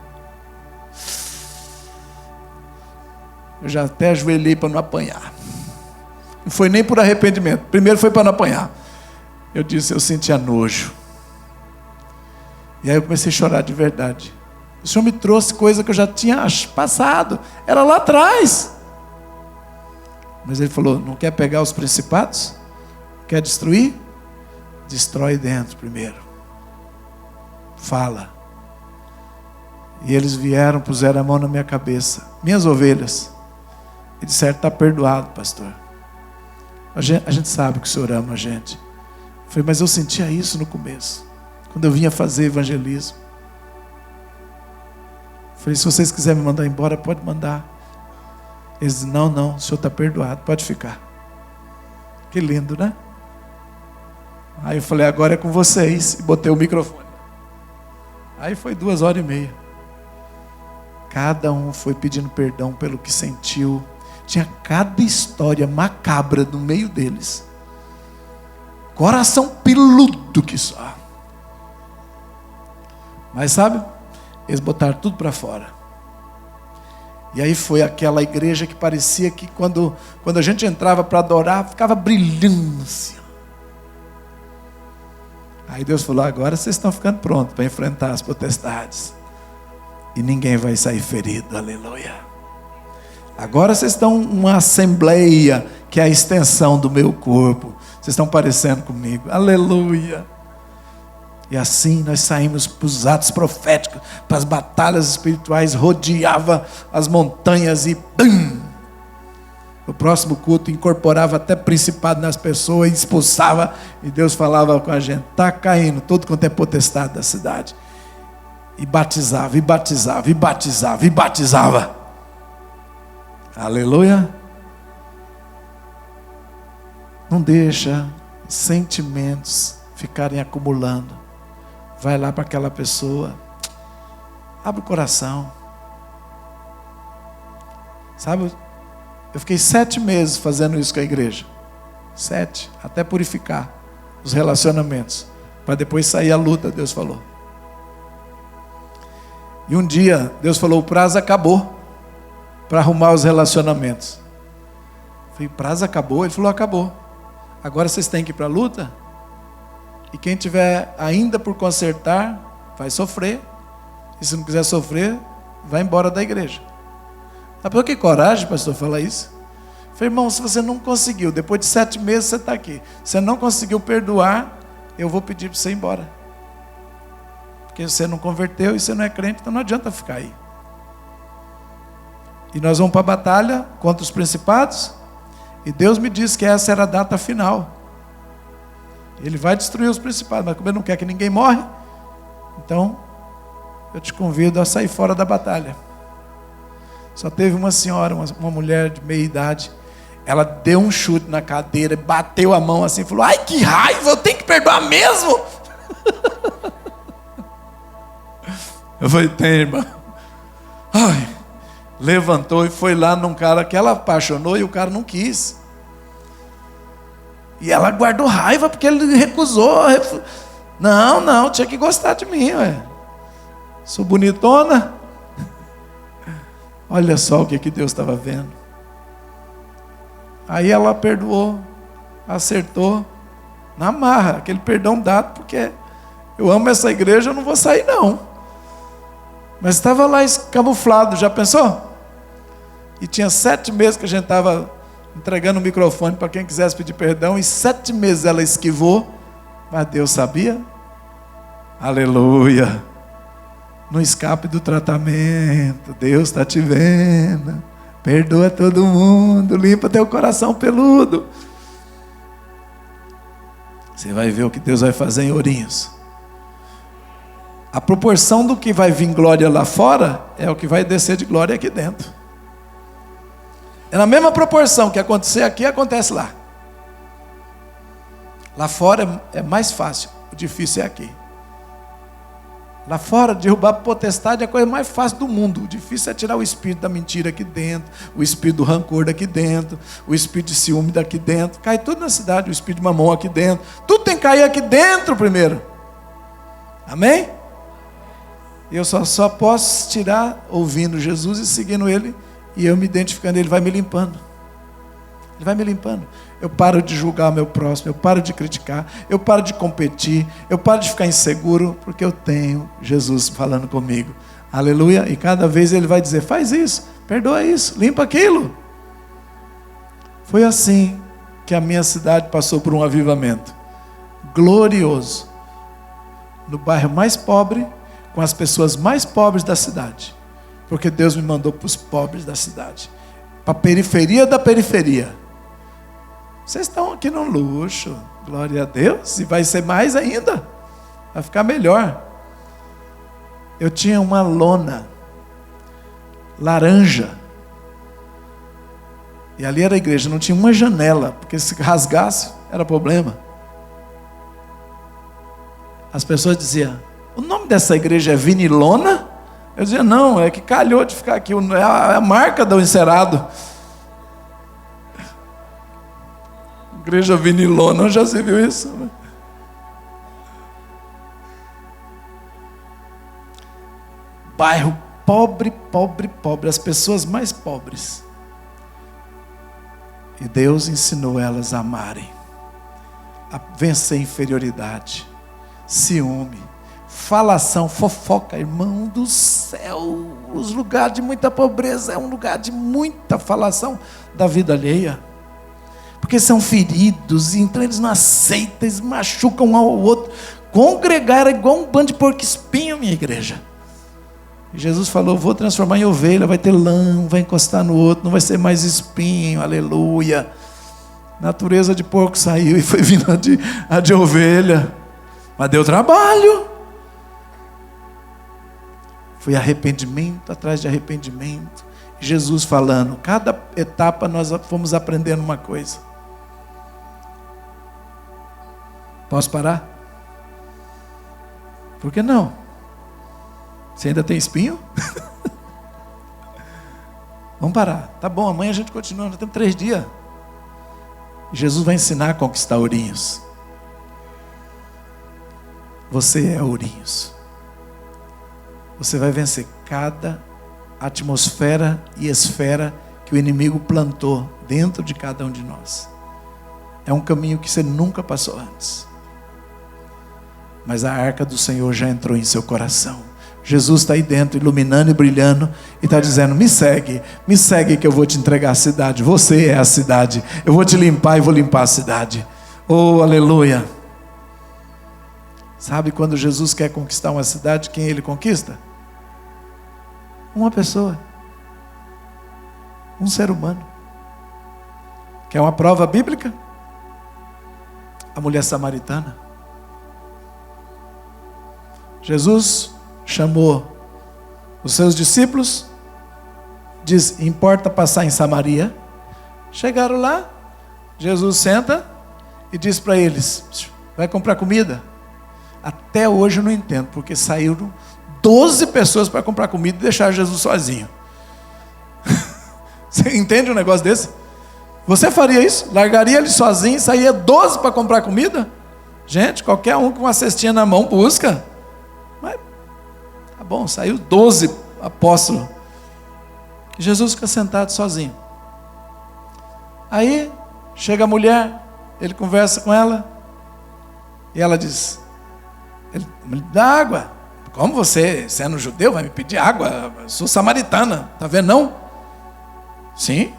Speaker 2: Eu já até ajoelhei para não apanhar. Não foi nem por arrependimento. Primeiro foi para não apanhar. Eu disse, eu sentia nojo. E aí eu comecei a chorar de verdade. O Senhor me trouxe coisa que eu já tinha passado. Era lá atrás. Mas Ele falou, não quer pegar os principados? Quer destruir? Destrói dentro primeiro. Fala. E eles vieram, puseram a mão na minha cabeça. Minhas ovelhas. E disseram, está perdoado, pastor. A gente sabe que o Senhor ama a gente. Eu falei, mas eu sentia isso no começo. Quando eu vinha fazer evangelismo. Eu falei, se vocês quiserem me mandar embora, pode mandar. Eles disseram, não, o senhor está perdoado, pode ficar. Que lindo, né? Aí eu falei, agora é com vocês. E botei o microfone. Aí foi 2h30. Cada um foi pedindo perdão pelo que sentiu. Tinha cada história macabra no meio deles. Coração peludo que só. Mas sabe, eles botaram tudo para fora. E aí foi aquela igreja que parecia que quando a gente entrava para adorar, ficava brilhando assim. Aí Deus falou, agora vocês estão ficando prontos para enfrentar as potestades. E ninguém vai sair ferido, aleluia. Agora vocês estão uma assembleia, que é a extensão do meu corpo. Vocês estão parecendo comigo, aleluia. E assim nós saímos para os atos proféticos, para as batalhas espirituais, rodeava as montanhas e bum! No próximo culto incorporava até principado nas pessoas, expulsava, e Deus falava com a gente, está caindo todo quanto é potestade da cidade. E batizava, e batizava, e batizava, e batizava. Aleluia. Não deixa sentimentos ficarem acumulando. Vai lá para aquela pessoa, abre o coração. Sabe, eu fiquei 7 meses fazendo isso com a igreja. 7, até purificar os relacionamentos, para depois sair a luta, Deus falou. E um dia, Deus falou, o prazo acabou, para arrumar os relacionamentos. Eu falei, o prazo acabou? Ele falou, acabou. Agora vocês têm que ir para a luta? E quem tiver ainda por consertar, vai sofrer. E se não quiser sofrer, vai embora da igreja. Sabe por que coragem, pastor, falar isso? Eu falei, irmão, se você não conseguiu, depois de 7 meses você está aqui, você não conseguiu perdoar, eu vou pedir para você ir embora. Porque você não converteu e você não é crente, então não adianta ficar aí. E nós vamos para a batalha contra os principados, e Deus me disse que essa era a data final. Ele vai destruir os principados, mas como Ele não quer que ninguém morre, então eu te convido a sair fora da batalha. Só teve uma senhora, uma mulher de meia idade, ela deu um chute na cadeira, bateu a mão assim, falou, ai que raiva, eu tenho que perdoar mesmo. Eu falei, tem, irmã. Ai, levantou e foi lá num cara que ela apaixonou e o cara não quis. E ela guardou raiva porque ele recusou. Não, tinha que gostar de mim, ué. Sou bonitona. Olha só o que Deus estava vendo. Aí ela perdoou, acertou, na marra, aquele perdão dado, porque eu amo essa igreja, eu não vou sair não. Mas estava lá camuflado, já pensou? E tinha 7 meses que a gente estava entregando o microfone para quem quisesse pedir perdão, e 7 meses ela esquivou, mas Deus sabia. Aleluia. Não escape do tratamento, Deus está te vendo. Perdoa todo mundo, limpa teu coração peludo. Você vai ver o que Deus vai fazer em Ourinhos. A proporção do que vai vir glória lá fora é o que vai descer de glória aqui dentro. É na mesma proporção que acontecer aqui, acontece lá. Lá fora é mais fácil, o difícil é aqui. Lá fora, derrubar a potestade é a coisa mais fácil do mundo. O difícil é tirar o espírito da mentira aqui dentro, o espírito do rancor daqui dentro, o espírito de ciúme daqui dentro. Cai tudo na cidade, o espírito de mamão aqui dentro. Tudo tem que cair aqui dentro primeiro. Amém? E eu só posso tirar ouvindo Jesus e seguindo Ele, e eu me identificando, Ele vai me limpando. Ele vai me limpando. Eu paro de julgar o meu próximo, eu paro de criticar, eu paro de competir, eu paro de ficar inseguro, porque eu tenho Jesus falando comigo. Aleluia. E cada vez Ele vai dizer, faz isso, perdoa isso, limpa aquilo. Foi assim que a minha cidade passou por um avivamento glorioso. No bairro mais pobre, com as pessoas mais pobres da cidade. Porque Deus me mandou para os pobres da cidade. Para a periferia da periferia. Vocês estão aqui no luxo, glória a Deus, e vai ser mais ainda, vai ficar melhor. Eu tinha uma lona laranja, e ali era a igreja, não tinha uma janela, porque se rasgasse, era problema. As pessoas diziam, o nome dessa igreja é Vinilona? Eu dizia, não, é que calhou de ficar aqui, é a marca do encerado. Igreja Vinilona, já se viu isso? Né? Bairro pobre, pobre, pobre, as pessoas mais pobres. E Deus ensinou elas a amarem, a vencer a inferioridade, ciúme, falação, fofoca. Irmão do céu, os lugares de muita pobreza é um lugar de muita falação da vida alheia. Porque são feridos, e então eles não aceitam, eles machucam um ao outro. Congregar era igual um bando de porco-espinho, minha igreja. E Jesus falou, vou transformar em ovelha, vai ter lã, vai encostar no outro, não vai ser mais espinho, aleluia. Natureza de porco saiu e foi vindo a de ovelha. Mas deu trabalho. Foi arrependimento atrás de arrependimento. Jesus falando, cada etapa nós fomos aprendendo uma coisa. Posso parar? Por que não? Você ainda tem espinho? Vamos parar. Tá bom, amanhã a gente continua, nós temos 3 dias. Jesus vai ensinar a conquistar Ourinhos. Você é Ourinhos. Você vai vencer cada atmosfera e esfera que o inimigo plantou dentro de cada um de nós. É um caminho que você nunca passou antes. Mas a arca do Senhor já entrou em seu coração. Jesus está aí dentro, iluminando e brilhando, e está dizendo, me segue que eu vou te entregar a cidade. Você é a cidade. Eu vou te limpar e vou limpar a cidade. Oh, aleluia. Sabe quando Jesus quer conquistar uma cidade, quem ele conquista? Uma pessoa. Um ser humano. Quer uma prova bíblica? A mulher samaritana. Jesus chamou os seus discípulos, diz, importa passar em Samaria. Chegaram lá, Jesus senta e diz para eles, vai comprar comida? Até hoje eu não entendo, porque saíram 12 pessoas para comprar comida e deixaram Jesus sozinho. Você entende um negócio desse? Você faria isso? Largaria ele sozinho e saía 12 para comprar comida? Gente, qualquer um com uma cestinha na mão busca. Mas, tá bom, saiu 12 apóstolos. Jesus fica sentado sozinho. Aí, chega a mulher, ele conversa com ela, e ela diz, ele me dá água. Como você, sendo judeu, vai me pedir água? Eu sou samaritana, tá vendo não? Sim.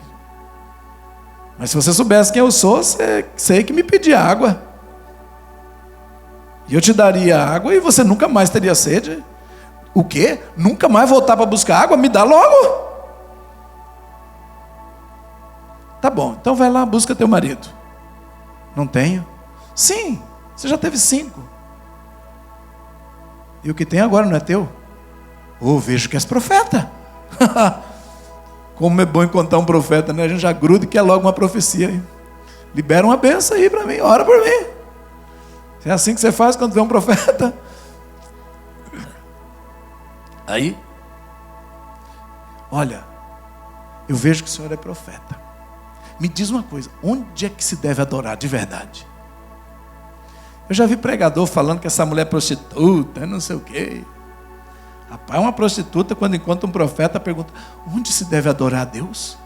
Speaker 2: Mas se você soubesse quem eu sou, você sei que me pedia água. E eu te daria água e você nunca mais teria sede. O quê? Nunca mais voltar para buscar água? Me dá logo. Tá bom, então vai lá, busca teu marido. Não tenho? Sim, você já teve 5. E o que tem agora não é teu? Vejo que és profeta. Como é bom encontrar um profeta, né? A gente já gruda e quer logo uma profecia. Hein? Libera uma benção aí para mim, ora por mim. É assim que você faz quando vê um profeta. Aí, olha, eu vejo que o senhor é profeta. Me diz uma coisa, onde é que se deve adorar de verdade? Eu já vi pregador falando que essa mulher é prostituta, não sei o quê. Rapaz, uma prostituta, quando encontra um profeta, pergunta, onde se deve adorar a Deus?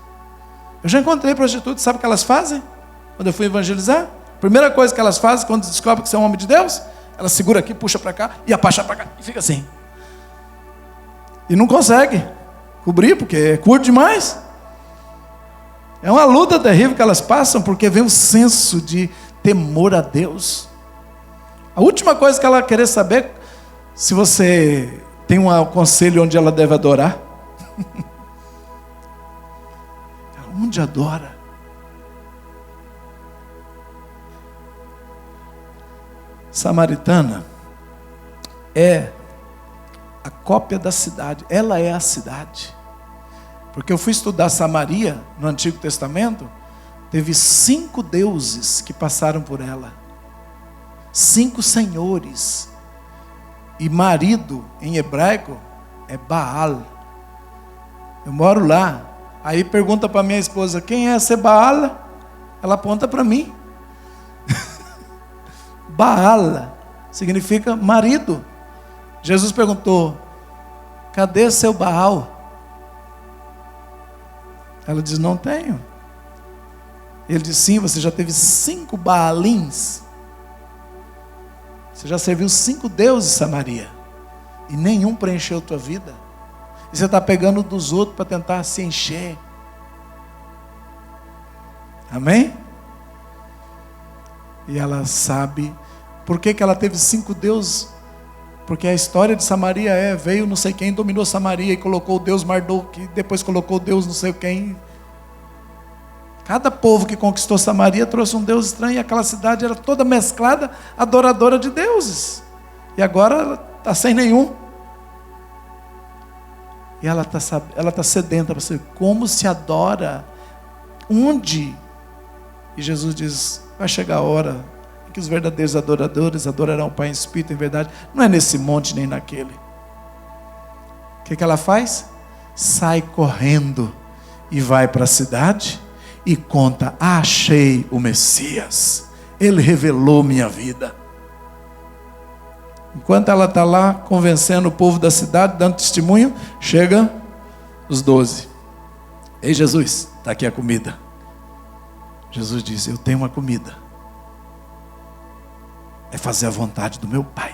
Speaker 2: Eu já encontrei prostitutas, sabe o que elas fazem? Quando eu fui evangelizar, a primeira coisa que elas fazem, quando descobrem que você é um homem de Deus, ela segura aqui, puxa para cá, e abaixa para cá, e fica assim. E não consegue cobrir, porque é curto demais. É uma luta terrível que elas passam, porque vem um senso de temor a Deus. A última coisa que ela quer saber, se você tem um conselho onde ela deve adorar. Onde adora? Samaritana é a cópia da cidade. Ela é a cidade. Porque eu fui estudar Samaria no Antigo Testamento, teve 5 deuses que passaram por ela. 5 senhores. E marido, em hebraico, é Baal. Eu moro lá. Aí pergunta para minha esposa, quem é esse Baal? Ela aponta para mim. Baal significa marido. Jesus perguntou, cadê seu Baal? Ela diz, não tenho. Ele diz, sim, você já teve 5 Baalins. Você já serviu 5 deuses, Samaria. E nenhum preencheu tua vida. E você está pegando dos outros para tentar se encher. Amém? E ela sabe. Por que ela teve 5 deuses? Porque a história de Samaria veio não sei quem, dominou Samaria e colocou o Deus Marduk, depois colocou o Deus não sei quem. Cada povo que conquistou Samaria trouxe um Deus estranho, e aquela cidade era toda mesclada, adoradora de deuses. E agora ela está sem nenhum. E ela está sedenta para saber como se adora, onde. E Jesus diz, vai chegar a hora que os verdadeiros adoradores adorarão o Pai em espírito e em verdade. Não é nesse monte nem naquele. O que ela faz? Sai correndo e vai para a cidade e conta, achei o Messias, ele revelou minha vida. Enquanto ela está lá convencendo o povo da cidade, dando testemunho, chega os 12. Ei Jesus, está aqui a comida. Jesus diz, eu tenho uma comida. É fazer a vontade do meu Pai.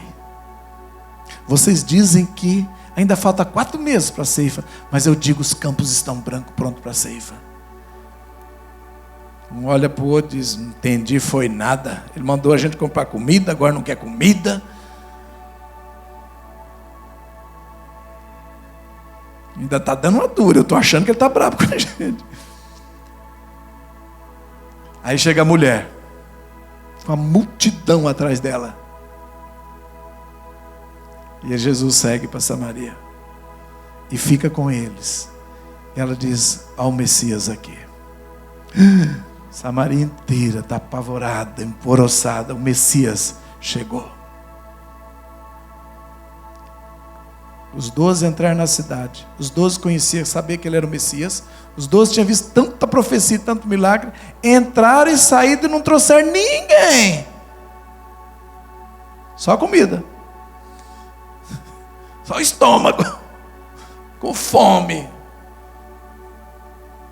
Speaker 2: Vocês dizem que ainda falta 4 meses para a ceifa, mas eu digo, os campos estão brancos, prontos para a ceifa. Um olha para o outro e diz, não entendi, foi nada. Ele mandou a gente comprar comida, agora não quer comida. Ainda está dando uma dura, eu estou achando que ele está bravo com a gente. Aí chega a mulher, com a multidão atrás dela. E Jesus segue para Samaria e fica com eles. E ela diz, há o Messias aqui. Samaria inteira está apavorada, emporoçada. O Messias chegou. Os 12 entraram na cidade. Os 12 conheciam, sabiam que ele era o Messias. Os 12 tinham visto tanta profecia, tanto milagre. Entraram e saíram e não trouxeram ninguém. Só comida. Só estômago. Com fome.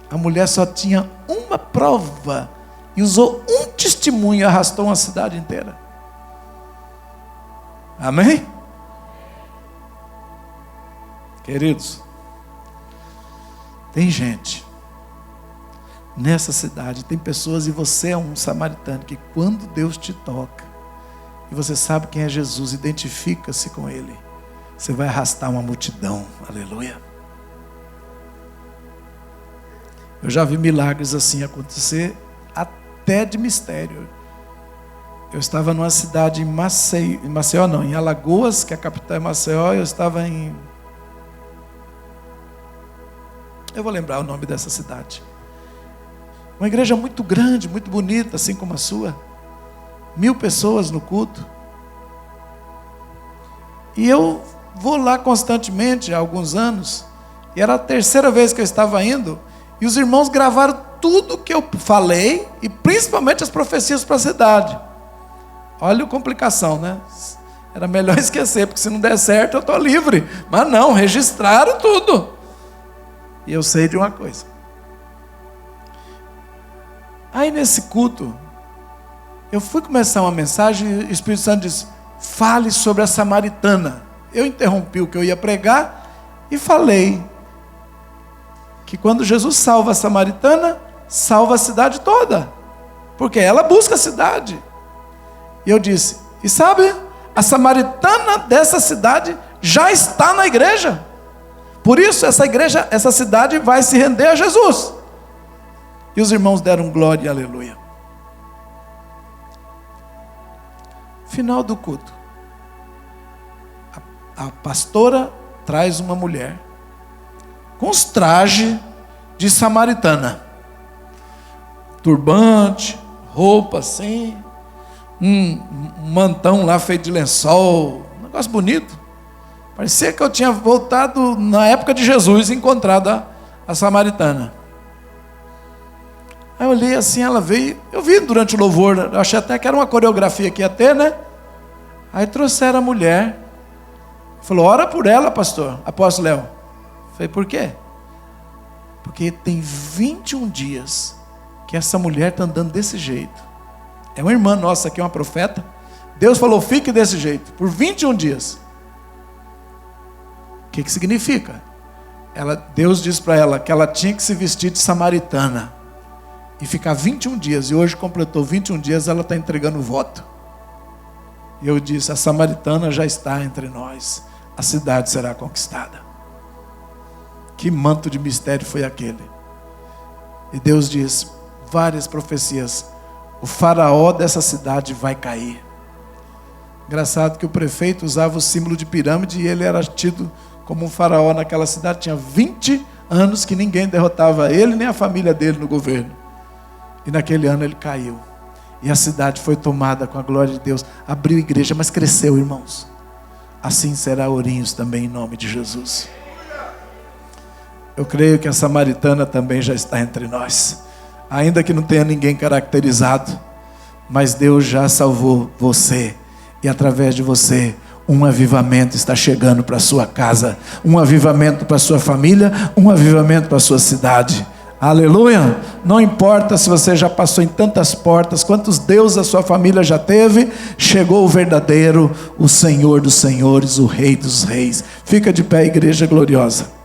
Speaker 2: A mulher só tinha uma prova. E usou um testemunho e arrastou uma cidade inteira. Amém? Queridos, tem gente nessa cidade, tem pessoas, e você é um samaritano, que quando Deus te toca, e você sabe quem é Jesus, identifica-se com Ele, você vai arrastar uma multidão, aleluia. Eu já vi milagres assim acontecer, até de mistério. Eu estava numa cidade em Alagoas, que a capital é Maceió, eu estava em... Eu vou lembrar o nome dessa cidade. Uma igreja muito grande, muito bonita, assim como a sua. 1000 pessoas no culto. E eu vou lá constantemente, há alguns anos. E era a 3ª vez que eu estava indo. E os irmãos gravaram tudo que eu falei, e principalmente as profecias para a cidade. Olha a complicação, né? Era melhor esquecer, porque se não der certo eu estou livre. Mas não, registraram tudo. E eu sei de uma coisa. Aí nesse culto, eu fui começar uma mensagem e o Espírito Santo disse: fale sobre a samaritana. Eu interrompi o que eu ia pregar e falei que quando Jesus salva a samaritana, salva a cidade toda. Porque ela busca a cidade. E eu disse: e sabe, a samaritana dessa cidade já está na igreja. Por isso essa igreja, essa cidade vai se render a Jesus. E os irmãos deram glória e aleluia. Final do culto. A pastora traz uma mulher com os trajes de samaritana. Turbante, roupa assim, um mantão lá feito de lençol, um negócio bonito. Parecia que eu tinha voltado na época de Jesus e encontrado a samaritana. Aí eu olhei assim, ela veio, eu vi durante o louvor, eu achei até que era uma coreografia que ia ter, né? Aí trouxeram a mulher, falou: ora por ela, pastor, apóstolo Léo. Falei: por quê? Porque tem 21 dias que essa mulher está andando desse jeito. É uma irmã nossa aqui, uma profeta. Deus falou: fique desse jeito, por 21 dias. O que significa? Deus disse para ela que ela tinha que se vestir de samaritana e ficar 21 dias, e hoje completou 21 dias, ela está entregando o voto. E eu disse: a samaritana já está entre nós, a cidade será conquistada. Que manto de mistério foi aquele? E Deus diz, várias profecias: o faraó dessa cidade vai cair. Engraçado que o prefeito usava o símbolo de pirâmide e ele era tido como um faraó naquela cidade. Tinha 20 anos que ninguém derrotava ele nem a família dele no governo. E naquele ano ele caiu. E a cidade foi tomada com a glória de Deus. Abriu igreja, mas cresceu, irmãos. Assim será Ourinhos também, em nome de Jesus. Eu creio que a samaritana também já está entre nós. Ainda que não tenha ninguém caracterizado, mas Deus já salvou você. E através de você, um avivamento está chegando para a sua casa, um avivamento para a sua família, um avivamento para a sua cidade. Aleluia! Não importa se você já passou em tantas portas, quantos deuses a sua família já teve, chegou o verdadeiro, o Senhor dos senhores, o Rei dos reis. Fica de pé, igreja gloriosa.